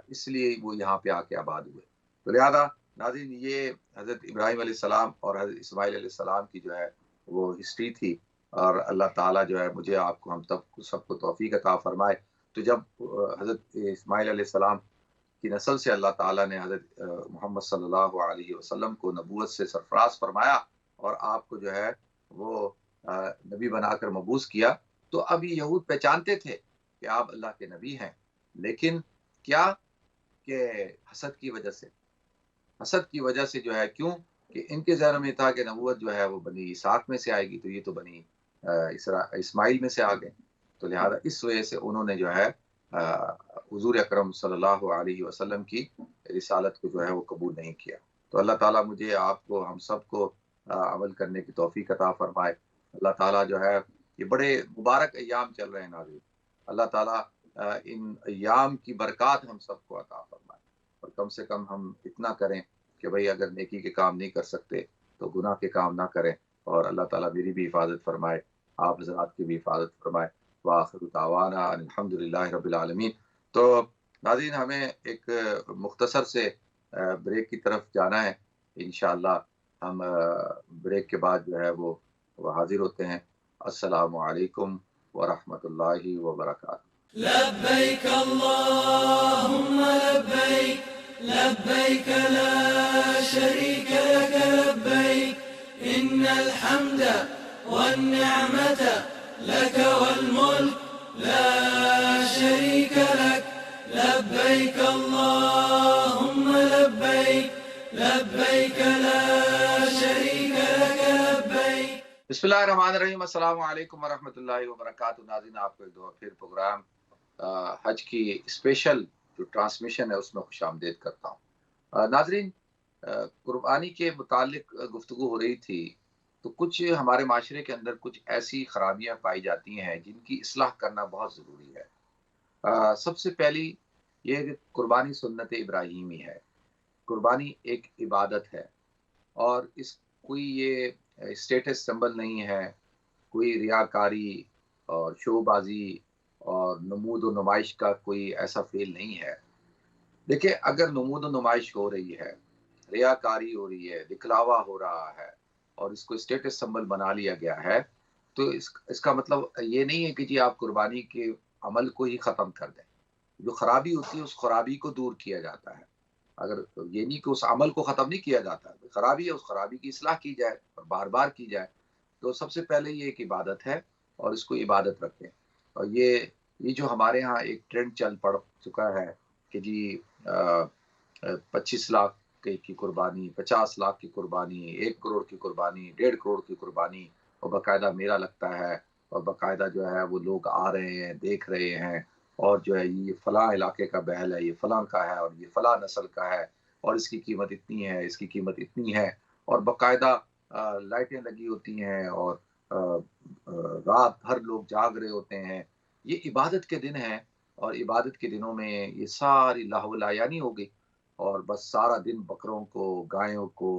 اس لیے وہ یہاں پہ آ کے آباد ہوئے. تو لہذا ناظرین، یہ حضرت ابراہیم علیہ السلام اور حضرت اسماعیل علیہ السلام کی جو ہے وہ ہسٹری تھی. اور اللہ تعالیٰ جو ہے مجھے، آپ کو، ہم سب کو توفیق عطا فرمائے. تو جب حضرت اسماعیل علیہ السلام کی نسل سے اللہ تعالیٰ نے حضرت محمد صلی اللہ علیہ وسلم کو نبوت سے سرفراز فرمایا اور آپ کو جو ہے وہ نبی بنا کر مبعوث کیا، تو اب یہ یہود پہچانتے تھے کہ آپ اللہ کے نبی ہیں، لیکن کیا کہ حسد کی وجہ سے جو ہے، کیوں کہ ان کے ذہن میں تھا کہ نبوت جو ہے وہ بنی اسحاق میں سے آئے گی، تو یہ تو بنی اسماعیل میں سے آ گئے، تو لہذا اس وجہ سے انہوں نے جو ہے حضور اکرم صلی اللہ علیہ وسلم کی رسالت کو جو ہے وہ قبول نہیں کیا۔ تو اللہ تعالیٰ مجھے، آپ کو، ہم سب کو عمل کرنے کی توفیق عطا فرمائے۔ اللہ تعالیٰ جو ہے، یہ بڑے مبارک ایام چل رہے ہیں ناظرین، اللہ تعالیٰ ان ایام کی برکات ہم سب کو عطا فرمائے، اور کم سے کم ہم اتنا کریں کہ بھئی اگر نیکی کے کام نہیں کر سکتے تو گناہ کے کام نہ کریں، اور اللہ تعالیٰ میری بھی حفاظت فرمائے، آپ حضرات کی بھی حفاظت فرمائے۔ وآخر دعوانا ان الحمدللہ رب العالمین۔ تو ناظرین، ہمیں ایک مختصر سے بریک کی طرف جانا ہے، انشاءاللہ ہم بریک کے بعد جو ہے وہ حاضر ہوتے ہیں۔ السلام علیکم ورحمۃ اللہ وبرکاتہ۔ لبيك اللهم لبيك لبيك لا شريك لك لبيك إن الحمد والنعمة لك والملك لا شريك لك لبيك اللهم لبيك لبيك لا شريك لك لبيك۔ بسم اللہ الرحمن الرحیم۔ السلام علیکم ورحمۃ اللہ وبرکاتہ۔ ناظرین، آپ کو ایک دفعہ پھر پروگرام حج کی اسپیشل جو ٹرانسمیشن ہے اس میں خوش آمدید کرتا ہوں۔ ناظرین، قربانی کے متعلق گفتگو ہو رہی تھی، تو کچھ ہمارے معاشرے کے اندر کچھ ایسی خرابیاں پائی جاتی ہیں جن کی اصلاح کرنا بہت ضروری ہے۔ سب سے پہلی یہ کہ قربانی سنت ابراہیمی ہے، قربانی ایک عبادت ہے، اور اس کوئی یہ اسٹیٹس سمبل نہیں ہے، کوئی ریاکاری اور شو بازی اور نمود و نمائش کا کوئی ایسا فعل نہیں ہے۔ دیکھیں، اگر نمود و نمائش ہو رہی ہے، ریاکاری ہو رہی ہے، دکھلاوا ہو رہا ہے، اور اس کو اسٹیٹس سمبل بنا لیا گیا ہے، تو اس کا مطلب یہ نہیں ہے کہ جی آپ قربانی کے عمل کو ہی ختم کر دیں۔ جو خرابی ہوتی ہے اس خرابی کو دور کیا جاتا ہے، اگر یہ نہیں کہ اس عمل کو ختم نہیں کیا جاتا، خرابی ہے اس خرابی کی اصلاح کی جائے اور بار بار کی جائے۔ تو سب سے پہلے یہ ایک عبادت ہے، اور اس کو عبادت رکھیں۔ اور یہ جو ہمارے ہاں ایک ٹرینڈ چل پڑ چکا ہے کہ جی 25 لاکھ کی قربانی، 50 لاکھ کی قربانی، 1 کروڑ کی قربانی، 1.5 کروڑ کی قربانی، اور باقاعدہ میلہ لگتا ہے، اور باقاعدہ جو ہے وہ لوگ آ رہے ہیں، دیکھ رہے ہیں، اور جو ہے یہ فلاں علاقے کا بیل ہے، یہ فلاں کا ہے، اور یہ فلاں نسل کا ہے، اور اس کی قیمت اتنی ہے، اس کی قیمت اتنی ہے، اور باقاعدہ لائٹیں لگی ہوتی ہیں، اور رات بھر لوگ جاگ رہے ہوتے ہیں۔ یہ عبادت کے دن ہیں، اور عبادت کے دنوں میں یہ ساری لاہو لایانی ہو گئی، اور بس سارا دن بکروں کو، گایوں کو،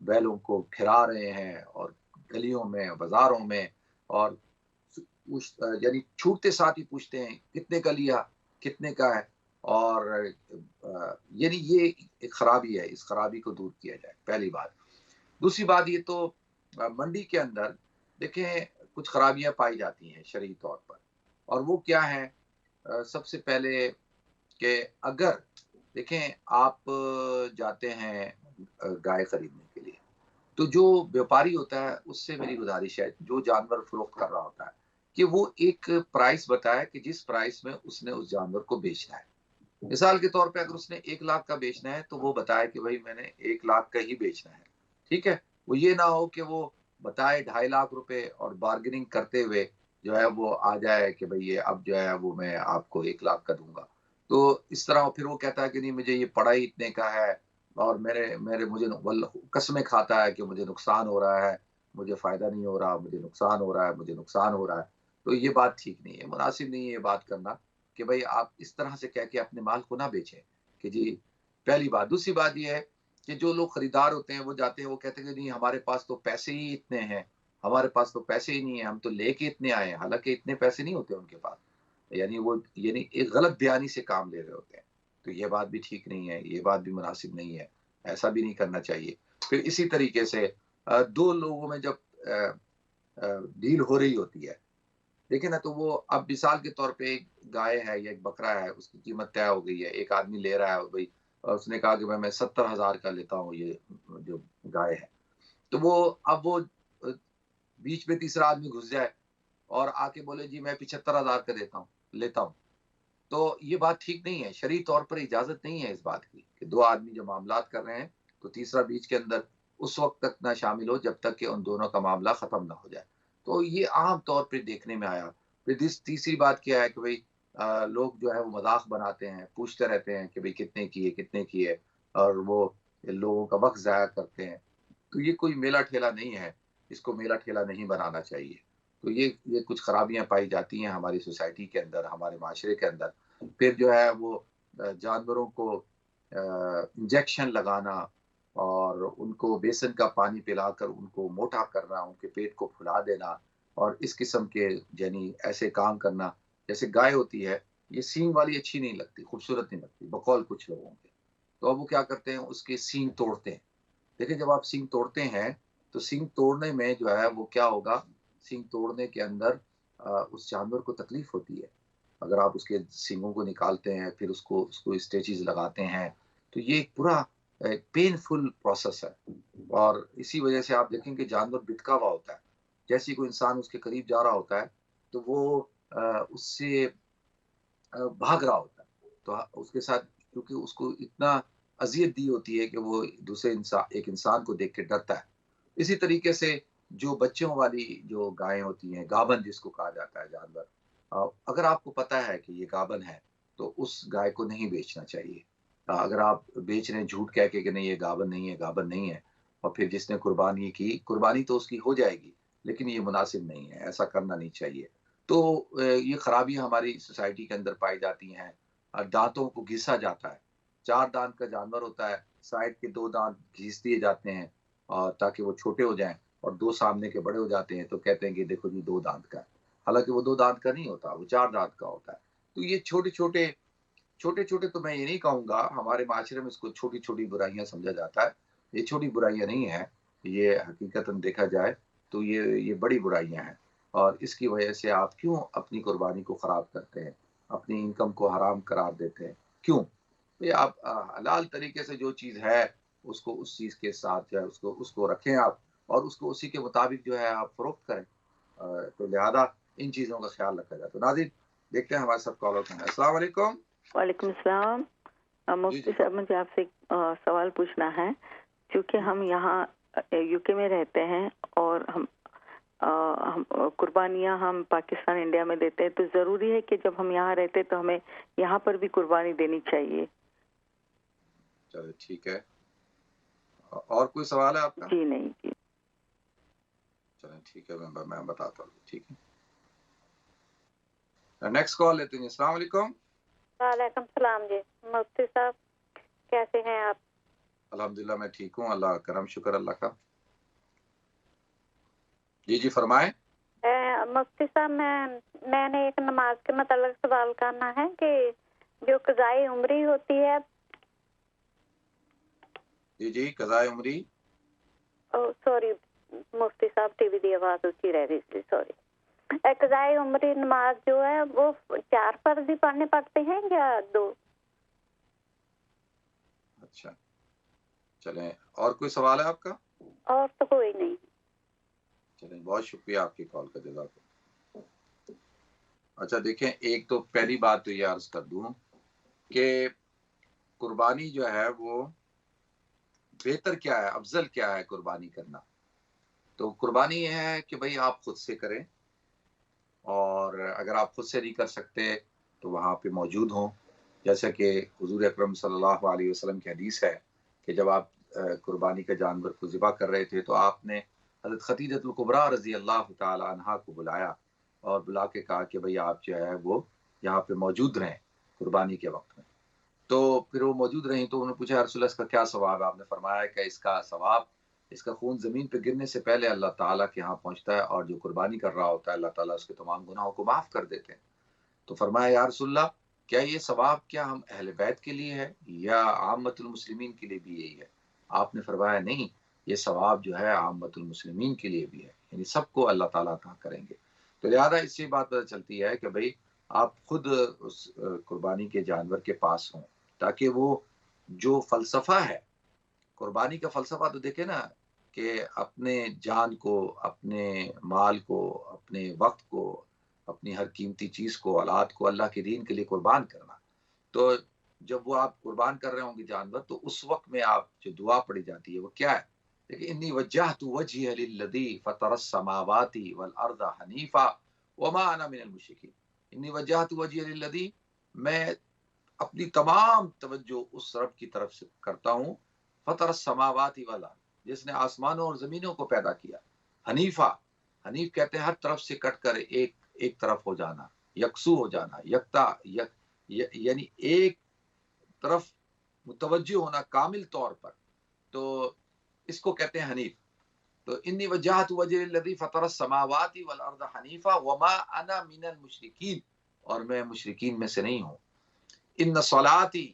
بیلوں کو پھرا رہے ہیں، اور گلیوں میں، بازاروں میں، اور یعنی چھوٹتے ساتھ ہی پوچھتے ہیں کتنے کا لیا، کتنے کا ہے، اور یعنی یہ ایک خرابی ہے، اس خرابی کو دور کیا جائے، پہلی بات۔ دوسری بات، یہ تو منڈی کے اندر دیکھیں کچھ خرابیاں پائی جاتی ہیں شرعی طور پر، اور وہ کیا ہیں؟ سب سے پہلے کہ اگر دیکھیں آپ جاتے ہیں گائے خریدنے کے لیے، تو جو بیوپاری ہوتا ہے اس سے میری گزارش ہے، جو جانور فروخت کر رہا ہوتا ہے، کہ وہ ایک پرائس بتائے کہ جس پرائس میں اس نے اس جانور کو بیچنا ہے۔ مثال کے طور پہ اگر اس نے 1 لاکھ کا بیچنا ہے تو وہ بتائے کہ بھائی میں نے 1 لاکھ کا ہی بیچنا ہے، ٹھیک ہے؟ وہ یہ نہ ہو کہ وہ بتائے 2.5 لاکھ روپے اور بارگننگ کرتے ہوئے جو ہے وہ آ جائے کہ بھئی یہ اب جو ہے وہ میں آپ کو 1 لاکھ کا دوں گا۔ تو اس طرح پھر وہ کہتا ہے کہ نہیں مجھے یہ پڑا ہی اتنے کا ہے، اور مجھے قسمیں کھاتا ہے کہ مجھے نقصان ہو رہا ہے، مجھے فائدہ نہیں ہو رہا، مجھے نقصان ہو رہا ہے، مجھے نقصان ہو رہا ہے۔ تو یہ بات ٹھیک نہیں ہے، مناسب نہیں ہے یہ بات کرنا کہ بھئی آپ اس طرح سے کہہ کے اپنے مال کو نہ بیچیں کہ جی، پہلی بات۔ دوسری بات یہ ہے کہ جو لوگ خریدار ہوتے ہیں وہ جاتے ہیں، وہ کہتے ہیں کہ نہیں ہمارے پاس تو پیسے ہی اتنے ہیں، ہمارے پاس تو پیسے ہی نہیں ہیں، ہم تو لے کے اتنے آئے ہیں، حالانکہ اتنے پیسے نہیں ہوتے ان کے پاس، یعنی ایک غلط بیانی سے کام لے رہے ہوتے ہیں۔ تو یہ بات بھی ٹھیک نہیں ہے، یہ بات بھی مناسب نہیں ہے، ایسا بھی نہیں کرنا چاہیے۔ پھر اسی طریقے سے دو لوگوں میں جب ڈیل ہو رہی ہوتی ہے، دیکھیں نا، تو وہ اب مثال کے طور پہ ایک گائے ہے یا ایک بکرا ہے، اس کی قیمت طے ہو گئی ہے، ایک آدمی لے رہا ہے بھائی، اس نے کہا کہ میں 70,000 کا لیتا ہوں یہ جو گائے ہے، تو وہ بیچ میں تیسرا آدمی گھس جائے اور آ کے بولے جی میں 75,000 کا لیتا ہوں، تو یہ بات ٹھیک نہیں ہے، شرعی طور پر اجازت نہیں ہے اس بات کی کہ دو آدمی جو معاملات کر رہے ہیں تو تیسرا بیچ کے اندر اس وقت تک نہ شامل ہو جب تک کہ ان دونوں کا معاملہ ختم نہ ہو جائے. تو یہ عام طور پہ دیکھنے میں آیا. پھر تیسری بات کیا ہے کہ بھئی لوگ جو ہے وہ مذاق بناتے ہیں، پوچھتے رہتے ہیں کہ بھئی کتنے کیے، اور وہ لوگوں کا وقت ضائع کرتے ہیں. تو یہ کوئی میلہ ٹھیلا نہیں ہے، اس کو میلہ ٹھیلا نہیں بنانا چاہیے. تو یہ کچھ خرابیاں پائی جاتی ہیں ہماری سوسائٹی کے اندر، ہمارے معاشرے کے اندر. پھر جو ہے وہ جانوروں کو انجیکشن لگانا اور ان کو بیسن کا پانی پلا کر ان کو موٹا کرنا، ان کے پیٹ کو پھلا دینا، اور اس قسم کے یعنی ایسے کام کرنا. جیسے گائے ہوتی ہے، یہ سینگ والی اچھی نہیں لگتی، خوبصورت نہیں لگتی بقول کچھ لوگوں کے، تو اب وہ کیا کرتے ہیں، اس کے سینگ توڑتے ہیں. دیکھیں جب آپ سینگ توڑتے ہیں تو سینگ توڑنے میں جو ہے وہ کیا ہوگا، سینگ توڑنے کے اندر اس جانور کو تکلیف ہوتی ہے. اگر آپ اس کے سینگوں کو نکالتے ہیں پھر اس کو اسٹیچز لگاتے ہیں تو یہ ایک پورا پین فل پروسیس ہے. اور اسی وجہ سے آپ دیکھیں کہ جانور بٹکا ہوا ہوتا ہے، جیسے کوئی انسان اس کے قریب جا رہا ہوتا ہے تو وہ اس سے بھاگ رہا ہوتا ہے. تو اس کے ساتھ کیونکہ اس کو اتنا اذیت دی ہوتی ہے کہ وہ دوسرے ایک انسان کو دیکھ کے ڈرتا ہے. اسی طریقے سے جو بچوں والی جو گائیں ہوتی ہیں، گابن جس کو کہا جاتا ہے جانور، اگر آپ کو پتا ہے کہ یہ گابن ہے تو اس گائے کو نہیں بیچنا چاہیے. اگر آپ بیچ رہے ہیں جھوٹ کہہ کے کہ نہیں یہ گابن نہیں ہے، گابن نہیں ہے، اور پھر جس نے قربانی کی، قربانی تو اس کی ہو جائے گی لیکن یہ مناسب نہیں ہے، ایسا کرنا نہیں چاہیے. تو یہ خرابیاں ہماری سوسائٹی کے اندر پائی جاتی ہیں. دانتوں کو گھسا جاتا ہے، 4 دانت کا جانور ہوتا ہے، سائڈ کے 2 دانت گھیس دیے جاتے ہیں تاکہ وہ چھوٹے ہو جائیں، اور 2 سامنے کے بڑے ہو جاتے ہیں تو کہتے ہیں کہ دیکھو جی 2 دانت کا ہے، حالانکہ وہ 2 دانت کا نہیں ہوتا، وہ 4 دانت کا ہوتا ہے. تو یہ چھوٹے چھوٹے تو میں یہ نہیں کہوں گا، ہمارے معاشرے میں اس کو چھوٹی چھوٹی برائیاں سمجھا جاتا ہے. یہ چھوٹی برائیاں نہیں ہیں، یہ حقیقتاً دیکھا جائے تو یہ بڑی برائیاں ہیں. اور اس کی وجہ سے آپ کیوں اپنی قربانی کو خراب کرتے ہیں، اپنی انکم کو حرام قرار دیتے ہیں؟ کیوں؟ یہ آپ حلال طریقے سے جو چیز ہے اس کو اس چیز کے ساتھ جو ہے اس کو رکھیں آپ، اور اس کو اسی کے مطابق جو ہے آپ فروخت کریں. تو لہذا ان چیزوں کا خیال رکھا جائے. تو ناظرین دیکھتے ہیں ہمارے ساتھ کالر کون ہے. السلام علیکم. وعلیکم السلام. مفتی صاحب مجھے آپ سے سوال پوچھنا ہے. چونکہ ہم یہاں یو کے میں رہتے ہیں اور ہم قربانیاں ہم پاکستان انڈیا میں دیتے ہیں، تو ضروری ہے کہ جب ہم یہاں رہتے تو ہمیں یہاں پر بھی قربانی دینی چاہیے؟ چلو ٹھیک ہے. اور کوئی سوال ہے آپ کا؟ جی نہیں جی. چلیں ٹھیک ہے، میں بتاتا ہوں. ٹھیک ہے، نیکسٹ کال لیتے ہیں. السلام علیکم. وعلیکم السلام. جی مفتی صاحب کیسے ہیں آپ؟ الحمدللہ میں ٹھیک ہوں، اللہ کرم شکر اللہ کا. جی فرمائیں. مفتی صاحب میں نے ایک نماز کے متعلق سوال کرنا ہے کہ جو قضائے عمری ہوتی ہے. جی قضائے عمری. سوری مفتی صاحب ٹی وی دی آواز اونچی رہ رہی تھی، سوری. قضائے عمری نماز جو ہے وہ 4 فرض ہی پڑھنے پڑتے ہیں یا 2؟ اچھا چلیں، اور کوئی سوال ہے آپ کا؟ اور تو کوئی نہیں. چلیں بہت شکریہ آپ کی کال کا، جزاک اللہ. اچھا دیکھیں، ایک تو پہلی بات تو یہ عرض کر دوں کہ قربانی جو ہے وہ بہتر کیا ہے، افضل کیا ہے قربانی کرنا. تو قربانی یہ ہے کہ بھئی آپ خود سے کریں، اور اگر آپ خود سے نہیں کر سکتے تو وہاں پہ موجود ہوں. جیسا کہ حضور اکرم صلی اللہ علیہ وسلم کی حدیث ہے کہ جب آپ قربانی کا جانور کو ذبح کر رہے تھے تو آپ نے حضرت خدیجہ الکبریٰ رضی اللہ تعالی عنہا کو بلایا اور بلا کے کہا کہ بھئی آپ جو ہے وہ یہاں پہ موجود رہیں قربانی کے وقت میں. تو پھر وہ موجود رہیں تو انہوں نے پوچھا رسول اللہ اس کا کیا ثواب ہے؟ آپ نے فرمایا کہ اس کا ثواب، اس کا خون زمین پہ گرنے سے پہلے اللہ تعالیٰ کے ہاں پہنچتا ہے، اور جو قربانی کر رہا ہوتا ہے اللہ تعالیٰ اس کے تمام گناہوں کو معاف کر دیتے ہیں. تو فرمایا یا رسول اللہ کیا یہ ثواب کیا ہم اہل بیت کے لیے ہے یا عامت المسلمین کے لیے بھی یہی ہے؟ آپ نے فرمایا نہیں، یہ ثواب جو ہے عامت المسلمین کے لیے بھی ہے، یعنی سب کو اللہ تعالیٰ عطا کریں گے. تو لہٰذا اس سے بات پتہ چلتی ہے کہ بھئی آپ خود اس قربانی کے جانور کے پاس ہوں، تاکہ وہ جو فلسفہ ہے قربانی کا، فلسفہ تو دیکھیں نا کہ اپنے جان کو، اپنے مال کو، اپنے وقت کو اپنی ہر قیمتی چیز کو، اولاد کو اللہ کے دین کے لیے قربان کرنا. تو جب وہ آپ قربان کر رہے ہوں گے جانور، تو اس وقت میں آپ جو دعا پڑھی جاتی ہے وہ کیا ہے؟ دیکھیں، انی وجہت وجہی للذی فطر السماوات والارض حنیفا وما انا من المشرکین. انی وجہت وجہی للذی، میں اپنی تمام توجہ اس رب کی طرف سے کرتا ہوں، فطر السماوات والارض، جس نے آسمانوں اور زمینوں کو پیدا کیا. حنیفا، حنیف کہتے ہیں ہر طرف سے کٹ کر ایک طرف ہو جانا، یکسو ہو جانا، یکتا، یعنی ایک طرف متوجہ ہونا کامل طور پر. تو اس کو کہتے ہیں حنیف. تو انی وجہت وجہ الذی فطر السماوات والارض حنیفا وما انا من المشرکین، اور میں مشرکین میں سے نہیں ہوں. ان صلاتی،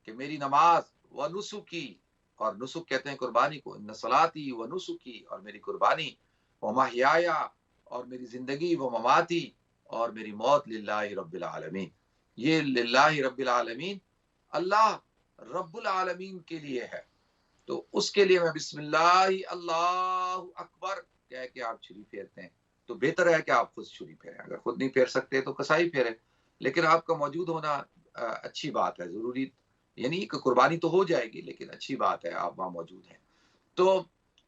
کہ میری نماز، و نسکی، اور نسک کہتے ہیں قربانی کو، ان صلاتی و نسکی، اور میری قربانی، و محیایا، اور میری زندگی، و مماتی، اور میری موت، للہ رب العالمین. یہ للہ رب العالمین، اللہ رب العالمین کے لیے ہے. تو اس کے لیے میں بسم اللہ اللہ اکبر کہہ کے آپ چھری پھیرتے ہیں. تو بہتر ہے کہ آپ خود چھری پھیریں. اگر خود نہیں پھیر سکتے تو کسائی پھیرے، لیکن آپ کا موجود ہونا اچھی بات ہے. ضروری یعنی کہ قربانی تو ہو جائے گی، لیکن اچھی بات ہے آپ وہاں موجود ہیں. تو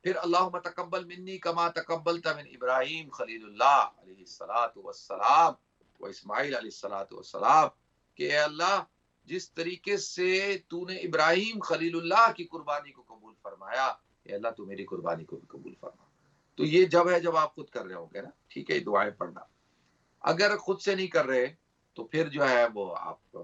پھر اللہم تقبل منی کما تقبلت من ابراہیم خلیل اللہ علیہ الصلاۃ والسلام و اسماعیل علیہ الصلاۃ والسلام، کہ اے اللہ جس طریقے سے تو نے ابراہیم خلیل اللہ کی قربانی کو قبول فرمایا، اے اللہ تو میری قربانی کو بھی قبول فرما. تو یہ جب ہے جب آپ خود کر رہے ہوں گے نا، ٹھیک ہے، دعائیں پڑھنا. اگر خود سے نہیں کر رہے تو پھر جو ہے وہ آپ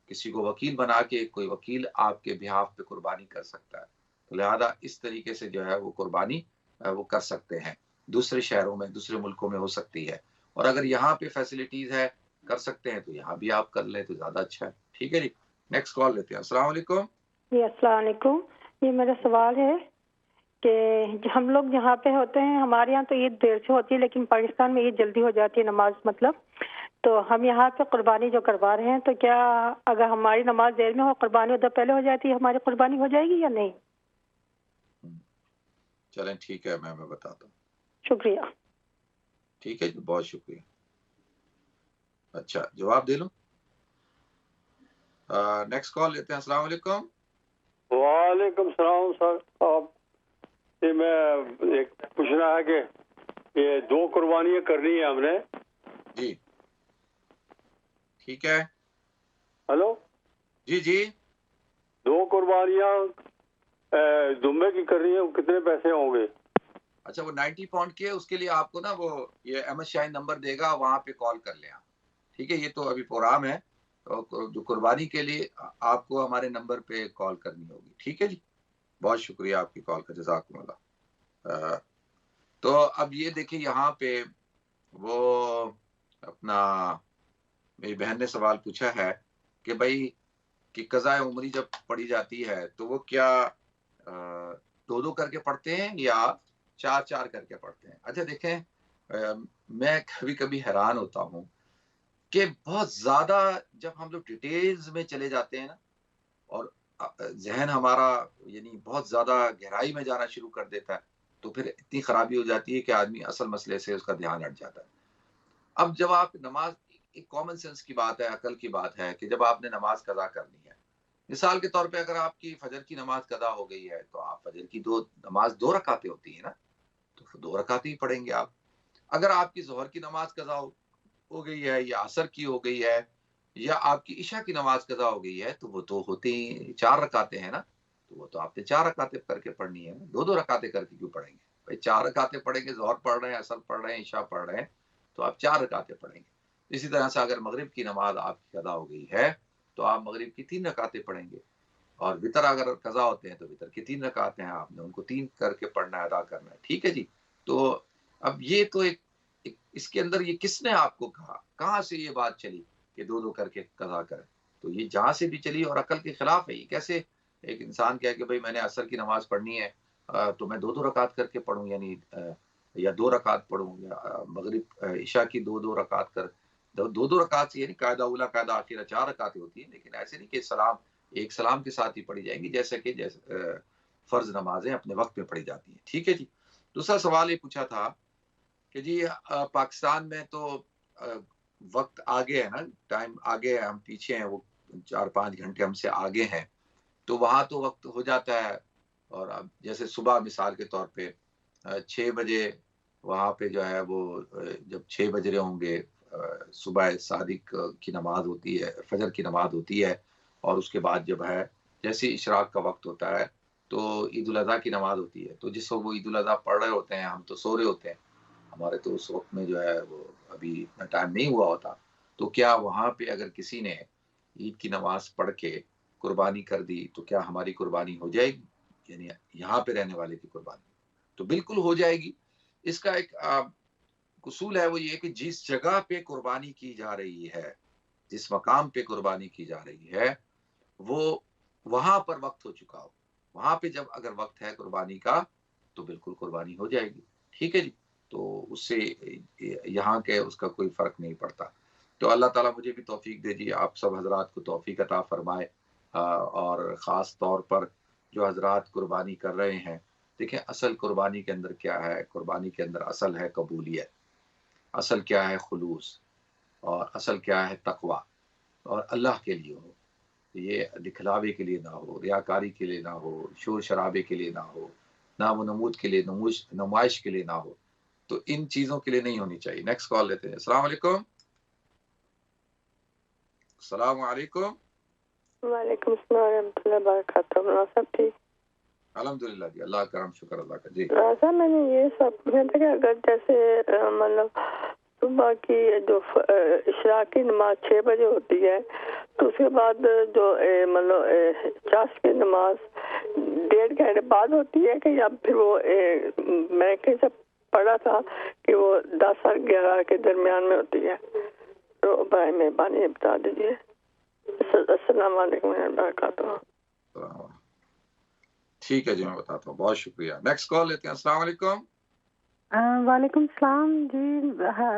کسی کو وکیل بنا کے، کوئی وکیل آپ کے بہاف پہ قربانی کر سکتا ہے. تو لہذا اس طریقے سے جو ہے وہ قربانی وہ کر سکتے ہیں. دوسرے شہروں میں، دوسرے ملکوں میں ہو سکتی ہے، اور اگر یہاں پہ فیسلٹیز ہے کر سکتے ہیں تو یہاں بھی آپ کر لیں تو زیادہ اچھا ہے. ٹھیک ہے جی، نیکسٹ کال لیتے ہیں. السلام علیکم. جی السلام علیکم. یہ میرا سوال ہے کہ ہم لوگ جہاں پہ ہوتے ہیں، ہمارے یہاں تو عید دیر سے ہوتی ہے، لیکن پاکستان میں عید جلدی ہو جاتی ہے نماز، مطلب تو ہم یہاں پہ قربانی جو کروا رہے ہیں، تو کیا اگر ہماری نماز دیر میں ہو، قربانی ادھر پہلے ہو جاتی ہے، ہماری قربانی ہو جائے گی یا نہیں؟ چلیں ٹھیک ہے، میں بتاتا ہوں. شکریہ. ٹھیک ہے جی، بہت شکریہ. اچھا جواب دے لوں. نیکسٹ کال لیتے ہیں. السلام علیکم. وعلیکم السلام سر. آپ یہ میں ایک پوچھنا ہے کہ یہ 2 قربانیاں کرنی ہیں ہم نے. جی ٹھیک ہے. ہلو جی جی. 2 قربانیاں دمبے کی کرنی ہے، کتنے پیسے ہوں گے؟ اچھا وہ 90 پاؤنڈ کی ہے، اس کے لیے آپ کو نا وہ یہ احمد شاہین نمبر دے گا، وہاں پہ کال کر لیں آپ. ٹھیک ہے، یہ تو ابھی پروگرام ہے، جو قربانی کے لیے آپ کو ہمارے نمبر پہ کال کرنی ہوگی. ٹھیک ہے جی، بہت شکریہ آپ کی کال کا، جزاکم اللہ. تو اب یہ دیکھیں یہاں پہ وہ اپنا میری بہن نے سوال پوچھا ہے کہ بھائی کہ قضاء عمری جب پڑھی جاتی ہے تو وہ کیا 2 کر کے پڑھتے ہیں یا 4 کر کے پڑھتے ہیں؟ اچھا دیکھیں، میں کبھی کبھی حیران ہوتا ہوں کہ بہت زیادہ جب ہم لوگ ڈیٹیلز میں چلے جاتے ہیں نا، اور ذہن ہمارا یعنی بہت زیادہ گہرائی میں جانا شروع کر دیتا ہے، تو پھر اتنی خرابی ہو جاتی ہے کہ آدمی اصل مسئلے سے اس کا دھیان ہٹ جاتا ہے. اب جب آپ نماز، ایک کامن سینس کی بات ہے، عقل کی بات ہے کہ جب آپ نے نماز قضا کرنی ہے، مثال کے طور پہ اگر آپ کی فجر کی نماز قضا ہو گئی ہے تو آپ فجر کی نماز 2 رکعتیں ہوتی ہیں نا، تو 2 رکعتیں ہی پڑھیں گے آپ. اگر آپ کی ظہر کی نماز قضا ہو گئی ہے، یا عصر کی ہو گئی ہے، یا آپ کی عشاء کی نماز قضا ہو گئی ہے، تو وہ تو ہوتے ہی 4 رکعتیں ہیں نا، تو وہ تو آپ نے 4 رکعتیں کر کے پڑھنی ہے نا. 2 رکعتیں کر کے کیوں پڑھیں گے بھائی؟ 4 رکعتیں پڑھیں گے، ظہر پڑھ رہے ہیں، عصر پڑھ رہے ہیں، عشاء پڑھ رہے ہیں، تو آپ 4 رکعتیں پڑھیں گے. اسی طرح سے اگر مغرب کی نماز آپ کی قضا ہو گئی ہے تو آپ مغرب کی 3 رکعتیں پڑھیں گے. اور وطر اگر قضا ہوتے ہیں تو وطر کی 3 رکعتیں ہیں، آپ نے ان کو 3 کر کے پڑھنا ہے، ادا کرنا ہے. ٹھیک ہے جی. تو اب یہ تو ایک اس کے اندر یہ کس نے آپ کو کہا، کہاں سے یہ بات چلی کہ 2 کر کے قضا کریں؟ تو یہ جہاں سے بھی چلی اور عقل کے خلاف ہے. یہ کیسے ایک انسان کہے کہ بھائی میں نے عصر کی نماز پڑھنی ہے تو میں 2 رکعت کر کے پڑھوں، یعنی یا 2 رکعت پڑھوں، یا مغرب عشاء کی 2 رکعت کر 2 رکعت سے، یعنی قاعدہ اولا قاعدہ آخرہ 4 رکعتیں ہوتی ہیں، لیکن ایسے نہیں کہ ایک سلام کے ساتھ ہی پڑھی جائیں گی، جیسے کہ فرض نمازیں اپنے وقت میں پڑھی جاتی ہیں. ٹھیک ہے جی. دوسرا سوال یہ پوچھا تھا کہ جی پاکستان میں تو وقت آگے ہے نا، ٹائم آگے ہے، ہم پیچھے ہیں، وہ 4-5 گھنٹے ہم سے آگے ہیں، تو وہاں تو وقت ہو جاتا ہے. اور اب جیسے صبح مثال کے طور پہ 6 بجے وہاں پہ جو ہے وہ جب 6 بج رہے ہوں گے، صبح صادق کی نماز ہوتی ہے، فجر کی نماز ہوتی ہے، اور اس کے بعد جب ہے جیسے اشراق کا وقت ہوتا ہے تو عید الاضحیٰ کی نماز ہوتی ہے. تو جس وقت وہ عید الاضحیٰ پڑھ رہے ہوتے ہیں ہم تو سو رہے ہوتے ہیں، ہمارے تو اس وقت میں جو ہے وہ ابھی اتنا ٹائم نہیں ہوا ہوتا. تو کیا وہاں پہ اگر کسی نے عید کی نماز پڑھ کے قربانی کر دی تو کیا ہماری قربانی ہو جائے گی؟ یعنی یہاں پہ رہنے والے کی قربانی تو بالکل ہو جائے گی. اس کا ایک اصول ہے، وہ یہ کہ جس جگہ پہ قربانی کی جا رہی ہے، جس مقام پہ قربانی کی جا رہی ہے، وہ وہاں پر وقت ہو چکا ہو. وہاں پہ جب اگر وقت ہے قربانی کا تو بالکل قربانی ہو جائے گی. ٹھیک ہے جی. تو اس سے یہاں کے اس کا کوئی فرق نہیں پڑتا. تو اللہ تعالیٰ مجھے بھی توفیق دے جی، آپ سب حضرات کو توفیق عطا فرمائے. اور خاص طور پر جو حضرات قربانی کر رہے ہیں، دیکھیں اصل قربانی کے اندر کیا ہے؟ قربانی کے اندر اصل ہے قبولیت، اصل کیا ہے؟ خلوص، اور اصل کیا ہے؟ تقویٰ. اور اللہ کے لیے ہو، یہ دکھلاوے کے لیے نہ ہو، ریاکاری کے لیے نہ ہو، شور شرابے کے لیے نہ ہو، نام و نمود کے لیے، نمائش کے لیے نہ ہو. تو ان چیزوں کے لیے نہیں ہونی چاہیے. نیکسٹ کال لیتے ہیں. السلام علیکم. السلام علیکم. وعلیکم السلام ورحمۃ اللہ وبرکاتہ. سب ٹھیک؟ الحمدللہ جی، اللہ کرم، شکر اللہ کا. جی راجا میں نے یہ سب پوچھا تھا کہ اگر جیسے مطلب صبح کی جو اشراق کی نماز 6 بجے ہوتی ہے تو اس کے بعد جو مطلب چاش کی نماز 1.5 گھنٹے بعد ہوتی ہے کہ یا پھر وہ میں نے کہیں سے پڑھا تھا کہ وہ 10 اور 11 کے درمیان میں ہوتی ہے؟ تو برائے مہربانی بتا دیجیے. السلام علیکم ورحمۃ اللہ وبرکاتہ. ٹھیک ہے جی، میں بتاتا ہوں. بہت شکریہ. نیکسٹ کال لیتے ہیں. السلام علیکم. وعلیکم السلام جی.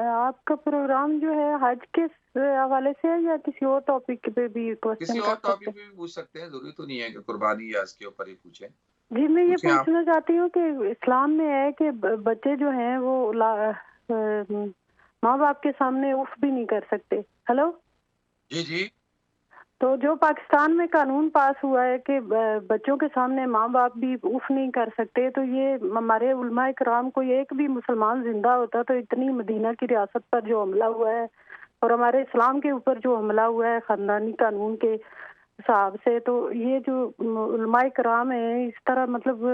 آپ کا پروگرام جو ہے حج کے حوالے سے ہے یا کسی اور ٹاپک پہ بھی کسی اور ٹاپک پہ بھی پوچھ سکتے ہیں، ضروری تو نہیں ہے کہ قربانی یا اس کے اوپر ہی پوچھیں. جی میں یہ پوچھنا چاہتی ہوں کہ اسلام میں ہے کہ بچے جو ہیں وہ ماں باپ کے سامنے اف بھی نہیں کر سکتے. ہلو جی جی. تو جو پاکستان میں قانون پاس ہوا ہے کہ بچوں کے سامنے ماں باپ بھی اف نہیں کر سکتے، تو یہ ہمارے علماء کرام کو ایک بھی مسلمان زندہ ہوتا تو اتنی مدینہ کی ریاست پر جو حملہ ہوا ہے اور ہمارے اسلام کے اوپر جو حملہ ہوا ہے خاندانی قانون کے حساب سے، تو یہ جو علماء کرام ہیں اس طرح مطلب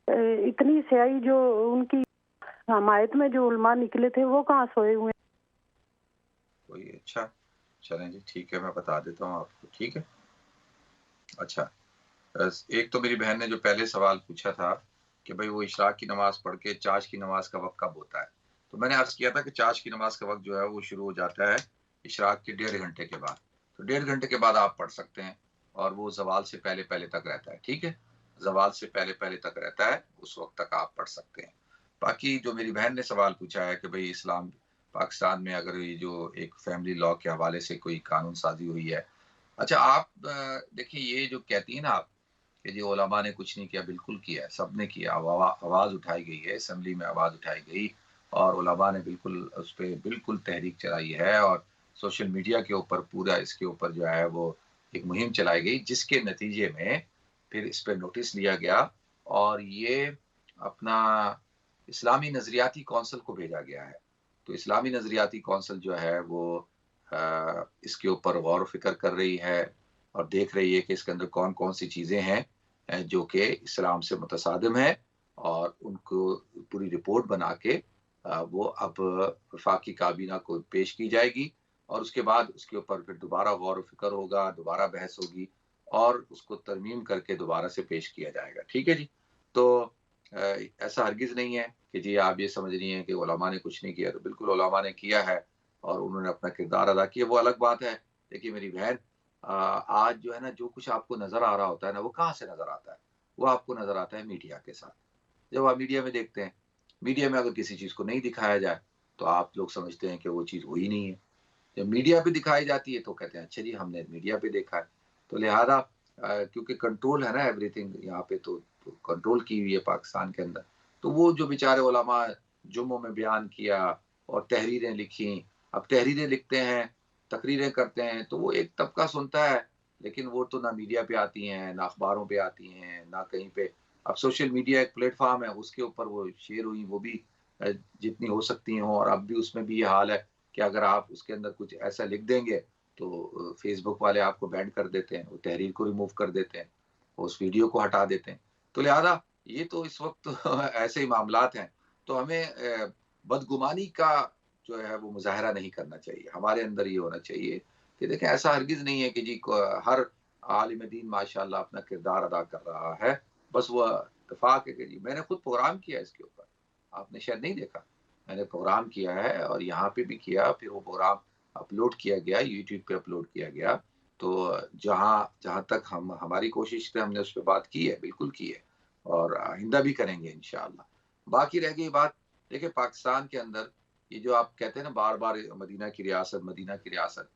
اتنی سیائی جو ان کی حمایت میں جو علماء نکلے تھے وہ کہاں سوئے ہوئے ہیں؟ کوئی اچھا چلیں جی، ٹھیک ہے، میں بتا دیتا ہوں آپ کو. ٹھیک ہے. اچھا، ایک تو میری بہن نے جو پہلے سوال پوچھا تھا کہ بھئی وہ اشراق کی نماز پڑھ کے چاش کی نماز کا وقت کب ہوتا ہے، تو میں نے عرض کیا تھا کہ چاش کی نماز کا وقت جو ہے وہ شروع ہو جاتا ہے اشراق کے 1.5 گھنٹے کے بعد. تو 1.5 گھنٹے کے بعد آپ پڑھ سکتے ہیں، اور وہ زوال سے پہلے پہلے تک رہتا ہے. ٹھیک ہے، زوال سے پہلے پہلے تک رہتا ہے، اس وقت تک آپ پڑھ سکتے ہیں. باقی جو میری بہن نے سوال پوچھا ہے کہ بھئی اسلام پاکستان میں اگر یہ جو ایک فیملی لا کے حوالے سے کوئی قانون سازی ہوئی ہے. اچھا، آپ دیکھیں یہ جو کہتی ہیں نا آپ کہ جی علماء نے کچھ نہیں کیا، بالکل کیا ہے، سب نے کیا. آواز اٹھائی گئی ہے، اسمبلی میں آواز اٹھائی گئی، اور علماء نے بالکل اس پہ بالکل تحریک چلائی ہے، اور سوشل میڈیا کے اوپر پورا اس کے اوپر جو ہے وہ ایک مہم چلائی گئی، جس کے نتیجے میں پھر اس پہ نوٹس لیا گیا اور یہ اپنا اسلامی نظریاتی کونسل کو بھیجا گیا ہے. تو اسلامی نظریاتی کونسل جو ہے وہ اس کے اوپر غور و فکر کر رہی ہے اور دیکھ رہی ہے کہ اس کے اندر کون کون سی چیزیں ہیں جو کہ اسلام سے متصادم ہے، اور ان کو پوری رپورٹ بنا کے وہ اب وفاقی کابینہ کو پیش کی جائے گی، اور اس کے بعد اس کے اوپر پھر دوبارہ غور و فکر ہوگا، دوبارہ بحث ہوگی، اور اس کو ترمیم کر کے دوبارہ سے پیش کیا جائے گا. ٹھیک ہے جی. تو ایسا ہرگز نہیں ہے کہ جی آپ یہ سمجھ رہی ہیں کہ علماء نے کچھ نہیں کیا. تو بالکل علماء نے کیا ہے اور انہوں نے اپنا کردار ادا کیا، وہ الگ بات ہے. دیکھیے میری بہن، آج جو ہے نا جو کچھ آپ کو نظر آ رہا ہوتا ہے نا، وہ کہاں سے نظر آتا ہے؟ وہ آپ کو نظر آتا ہے میڈیا کے ساتھ. جب آپ میڈیا میں دیکھتے ہیں، میڈیا میں اگر کسی چیز کو نہیں دکھایا جائے تو آپ لوگ سمجھتے ہیں کہ وہ چیز ہوئی نہیں ہے. جب میڈیا پہ دکھائی جاتی ہے تو کہتے ہیں اچھا جی ہم نے میڈیا پہ دیکھا ہے. تو لہذا کیونکہ کنٹرول ہے نا ایوری تھنگ یہاں پہ، تو کنٹرول کی ہوئی ہے پاکستان کے اندر. تو وہ جو بیچارے علماء جمعوں میں بیان کیا اور تحریریں لکھی، اب تحریریں لکھتے ہیں، تقریریں کرتے ہیں، تو وہ ایک طبقہ سنتا ہے، لیکن وہ تو نہ میڈیا پہ آتی ہیں، نہ اخباروں پہ آتی ہیں، نہ کہیں پہ. اب سوشل میڈیا ایک پلیٹ فارم ہے، اس کے اوپر وہ شیئر ہوئی، وہ بھی جتنی ہو سکتی ہوں. اور اب بھی اس میں بھی یہ حال ہے کہ اگر آپ اس کے اندر کچھ ایسا لکھ دیں گے تو فیس بک والے آپ کو بینڈ کر دیتے ہیں، وہ تحریر کو ریموو کر دیتے ہیں، اس ویڈیو کو ہٹا دیتے ہیں. تو لہذا یہ تو اس وقت ایسے ہی معاملات ہیں. تو ہمیں بدگمانی کا جو ہے وہ مظاہرہ نہیں کرنا چاہیے. ہمارے اندر یہ ہونا چاہیے کہ دیکھیں ایسا ہرگز نہیں ہے کہ جی ہر عالم دین ماشاءاللہ اپنا کردار ادا کر رہا ہے. بس وہ اتفاق ہے کہ جی میں نے خود پروگرام کیا اس کے اوپر، آپ نے شاید نہیں دیکھا، میں نے پروگرام کیا ہے اور یہاں پہ بھی کیا، پھر وہ پروگرام اپلوڈ کیا گیا، یوٹیوب پہ اپلوڈ کیا گیا. تو جہاں تک ہماری کوشش تھی ہم نے اس پہ بات کی ہے، بالکل کی ہے، اور آئندہ بھی کریں گے انشاءاللہ. باقی رہ گئی بات، دیکھیں پاکستان کے اندر یہ جو آپ کہتے ہیں نا بار بار مدینہ کی ریاست، مدینہ کی ریاست،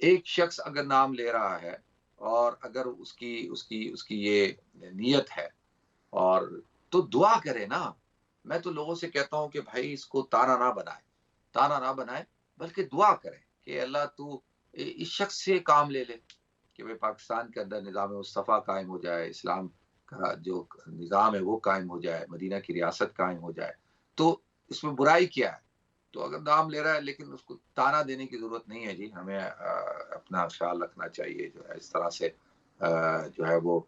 ایک شخص اگر نام لے رہا ہے اور اگر اس کی یہ نیت ہے اور تو دعا کرے نا. میں تو لوگوں سے کہتا ہوں کہ بھائی اس کو تانا نہ بنائے بلکہ دعا کرے کہ اللہ تو اس شخص سے کام لے لے کہ بھائی پاکستان کے اندر نظام مصطفیٰ قائم ہو جائے، اسلام کا جو نظام ہے وہ قائم ہو جائے، مدینہ کی ریاست قائم ہو جائے. تو اس میں برائی کیا ہے؟ تو اگر نام لے رہا ہے لیکن اس کو تانا دینے کی ضرورت نہیں ہے. جی ہمیں اپنا خیال رکھنا چاہیے، جو ہے اس طرح سے جو ہے وہ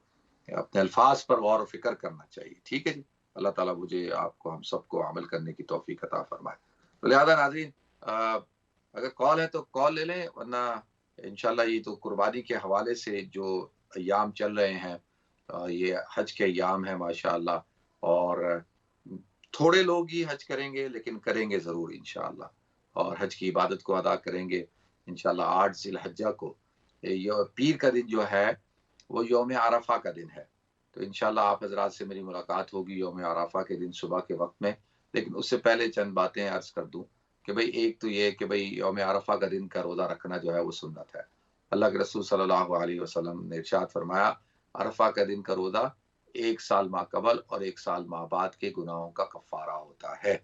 اپنے الفاظ پر غور و فکر کرنا چاہیے. ٹھیک ہے جی، اللہ تعالیٰ مجھے آپ کو ہم سب کو عمل کرنے کی توفیق عطا فرمائے. تو لہذا ناظرین اگر کال ہے تو کال لے لیں، ورنہ انشاءاللہ یہ تو قربانی کے حوالے سے جو ایام چل رہے ہیں، یہ حج کے ایام ہیں ماشاءاللہ، اور تھوڑے لوگ ہی حج کریں گے لیکن کریں گے ضرور انشاءاللہ، اور حج کی عبادت کو ادا کریں گے انشاءاللہ. 8 ذی الحجہ کو پیر کا دن جو ہے وہ یوم عرفہ کا دن ہے. تو انشاءاللہ آپ حضرات سے میری ملاقات ہوگی یوم عرفہ کے دن صبح کے وقت میں. لیکن اس سے پہلے چند باتیں عرض کر دوں کہ بھئی ایک تو یہ کہ بھئی یوم عرفہ کا دن کا روزہ رکھنا جو ہے وہ سنت ہے. اللہ کے رسول صلی اللہ علیہ وسلم نے ارشاد فرمایا عرفہ کا دن کا روزہ 1 سال ماہ قبل اور 1 سال ماہ بعد کے گناہوں کا کفارہ ہوتا ہے.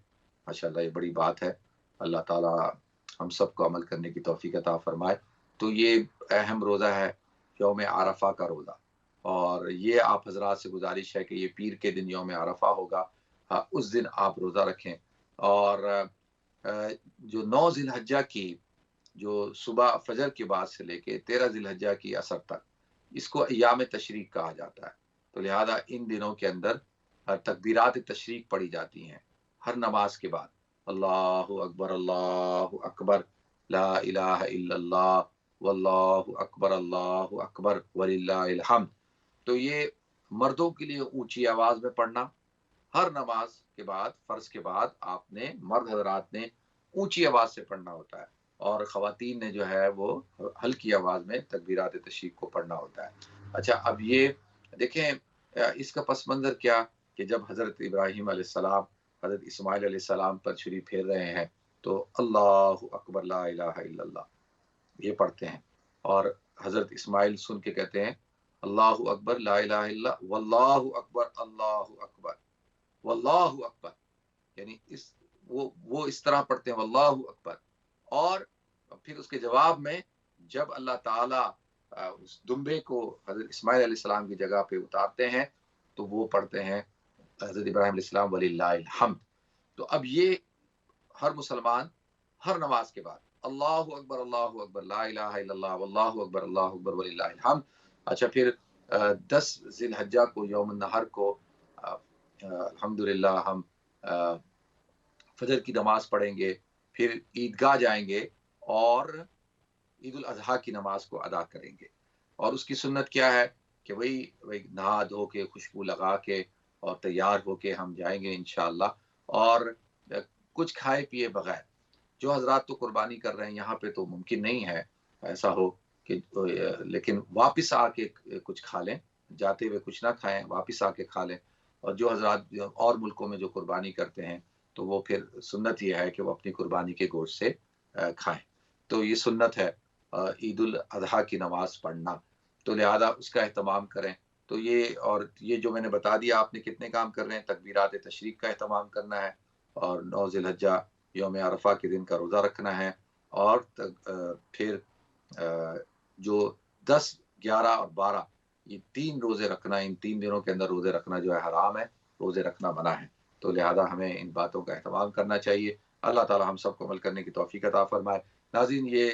ماشاءاللہ یہ بڑی بات ہے. اللہ تعالیٰ ہم سب کو عمل کرنے کی توفیق عطا فرمائے. تو یہ اہم روزہ ہے یوم عرفہ کا روزہ، اور یہ آپ حضرات سے گزارش ہے کہ یہ پیر کے دن یوم عرفہ ہوگا، اس دن آپ روزہ رکھیں. اور جو 9 ذی الحجہ کی جو صبح فجر کے بعد سے لے کے 13 ذی الحجہ کی عصر تک، اس کو ایام تشریق کہا جاتا ہے. تو لہذا ان دنوں کے اندر تکبیرات تشریق پڑھی جاتی ہیں ہر نماز کے بعد. اللہ اکبر لا الہ الا اللہ واللہ اکبر وللہ الحمد. تو یہ مردوں کے لیے اونچی آواز میں پڑھنا، ہر نماز کے بعد، فرض کے بعد آپ نے، مرد حضرات نے اونچی آواز سے پڑھنا ہوتا ہے، اور خواتین نے جو ہے وہ ہلکی آواز میں تکبیرات تشریق کو پڑھنا ہوتا ہے. اچھا اب یہ دیکھیں اس کا پس منظر کیا کہ جب حضرت ابراہیم علیہ السلام حضرت اسماعیل علیہ السلام پر چھری پھیر رہے ہیں تو اللہ اکبر لا الہ الا اللہ یہ پڑھتے ہیں، اور حضرت اسماعیل سن کے کہتے ہیں اللہ اکبر لا الہ الا واللہ اکبر اللہ اکبر واللہ اکبر، یعنی وہ اس طرح پڑھتے ہیں واللہ اکبر. اور پھر اس کے جواب میں جب اللہ تعالیٰ اس دمبے کو حضرت اسماعیل علیہ السلام کی جگہ پہ اتارتے ہیں تو وہ پڑھتے ہیں حضرت ابراہیم علیہ السلام وللہ الحمد. تو اب یہ ہر مسلمان ہر نماز کے بعد اللہ اکبر لا الہ الا اللہ واللہ اکبر وللہ الحمد. اچھا پھر 10 ذی الحجہ کو یوم النحر کو الحمدللہ ہم فجر کی نماز پڑھیں گے، پھر عیدگاہ جائیں گے اور عید الاضحیٰ کی نماز کو ادا کریں گے. اور اس کی سنت کیا ہے کہ وہی نہا دھو کے خوشبو لگا کے اور تیار ہو کے ہم جائیں گے انشاءاللہ، اور کچھ کھائے پیے بغیر. جو حضرات تو قربانی کر رہے ہیں یہاں پہ تو ممکن نہیں ہے ایسا ہو کہ، لیکن واپس آ کے کچھ کھا لیں، جاتے ہوئے کچھ نہ کھائیں، واپس آ کے کھا لیں. اور جو حضرات اور ملکوں میں جو قربانی کرتے ہیں تو وہ پھر سنت یہ ہے کہ وہ اپنی قربانی کے گوشت سے کھائیں. تو یہ سنت ہے عید الاضحیٰ کی نماز پڑھنا، تو لہذا اس کا اہتمام کریں. تو یہ جو میں نے بتا دیا آپ نے کتنے کام کر رہے ہیں. تکبیرات تشریق کا اہتمام کرنا ہے، اور 9 ذی الحجہ یوم عرفہ کے دن کا روزہ رکھنا ہے، اور پھر جو 10, 11 اور 12 یہ 3 روزے رکھنا، ان 3 دنوں کے اندر روزے رکھنا جو ہے حرام ہے، روزے رکھنا منع ہے. تو لہذا ہمیں ان باتوں کا اہتمام کرنا چاہیے. اللہ تعالی ہم سب کو عمل کرنے کی توفیق عطا فرمائے. ناظرین، یہ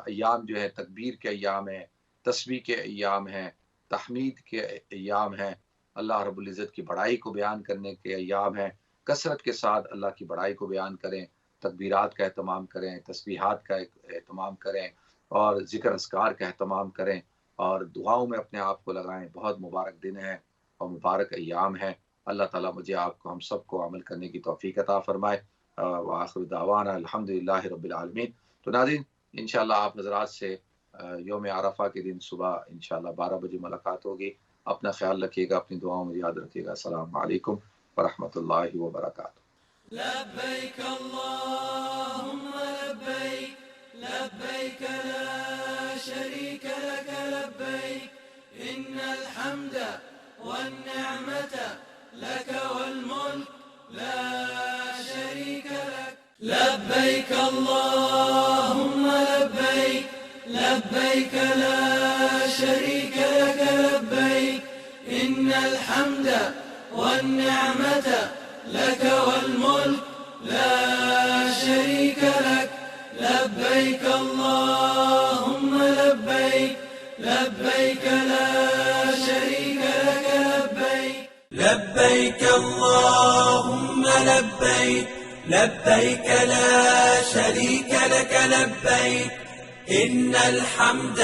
ایام جو ہے تکبیر کے ایام ہیں، تسبیح کے ایام ہیں، تحمید کے ایام ہیں، اللہ رب العزت کی بڑائی کو بیان کرنے کے ایام ہیں. کثرت کے ساتھ اللہ کی بڑائی کو بیان کریں، تکبیرات کا اہتمام کریں، تسبیحات کا اہتمام کریں، اور ذکر اذکار کا اہتمام کریں، اور دعاؤں میں اپنے آپ کو لگائیں. بہت مبارک دن ہیں اور مبارک ایام ہیں. اللہ تعالیٰ مجھے آپ کو ہم سب کو عمل کرنے کی توفیق عطا فرمائے. وآخر دعوانا الحمدللہ رب العالمین. تو ناظرین، انشاءاللہ آپ حضرات سے یوم عرفہ کے دن صبح انشاءاللہ 12 بجے ملاقات ہوگی. اپنا خیال رکھیے گا، اپنی دعاؤں میں یاد رکھیے گا. السلام علیکم ورحمۃ اللہ وبرکاتہ. لبيك اللهم لبيك لبيك لا شريك لك لبيك إن الحمد والنعمة لك والملك لا شريك لك. لبيك اللهم لبيك لبيك لا شريك لك لبيك إن الحمد والنعمة لك والملك لا شريك لك. لبيك اللهم لبيك لبيك لا شريك لك لبيك. لبيك اللهم لبيك لبيك لا شريك لك لبيك إن الحمد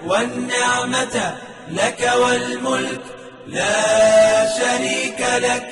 والنعمة لك والملك لا شريك لك.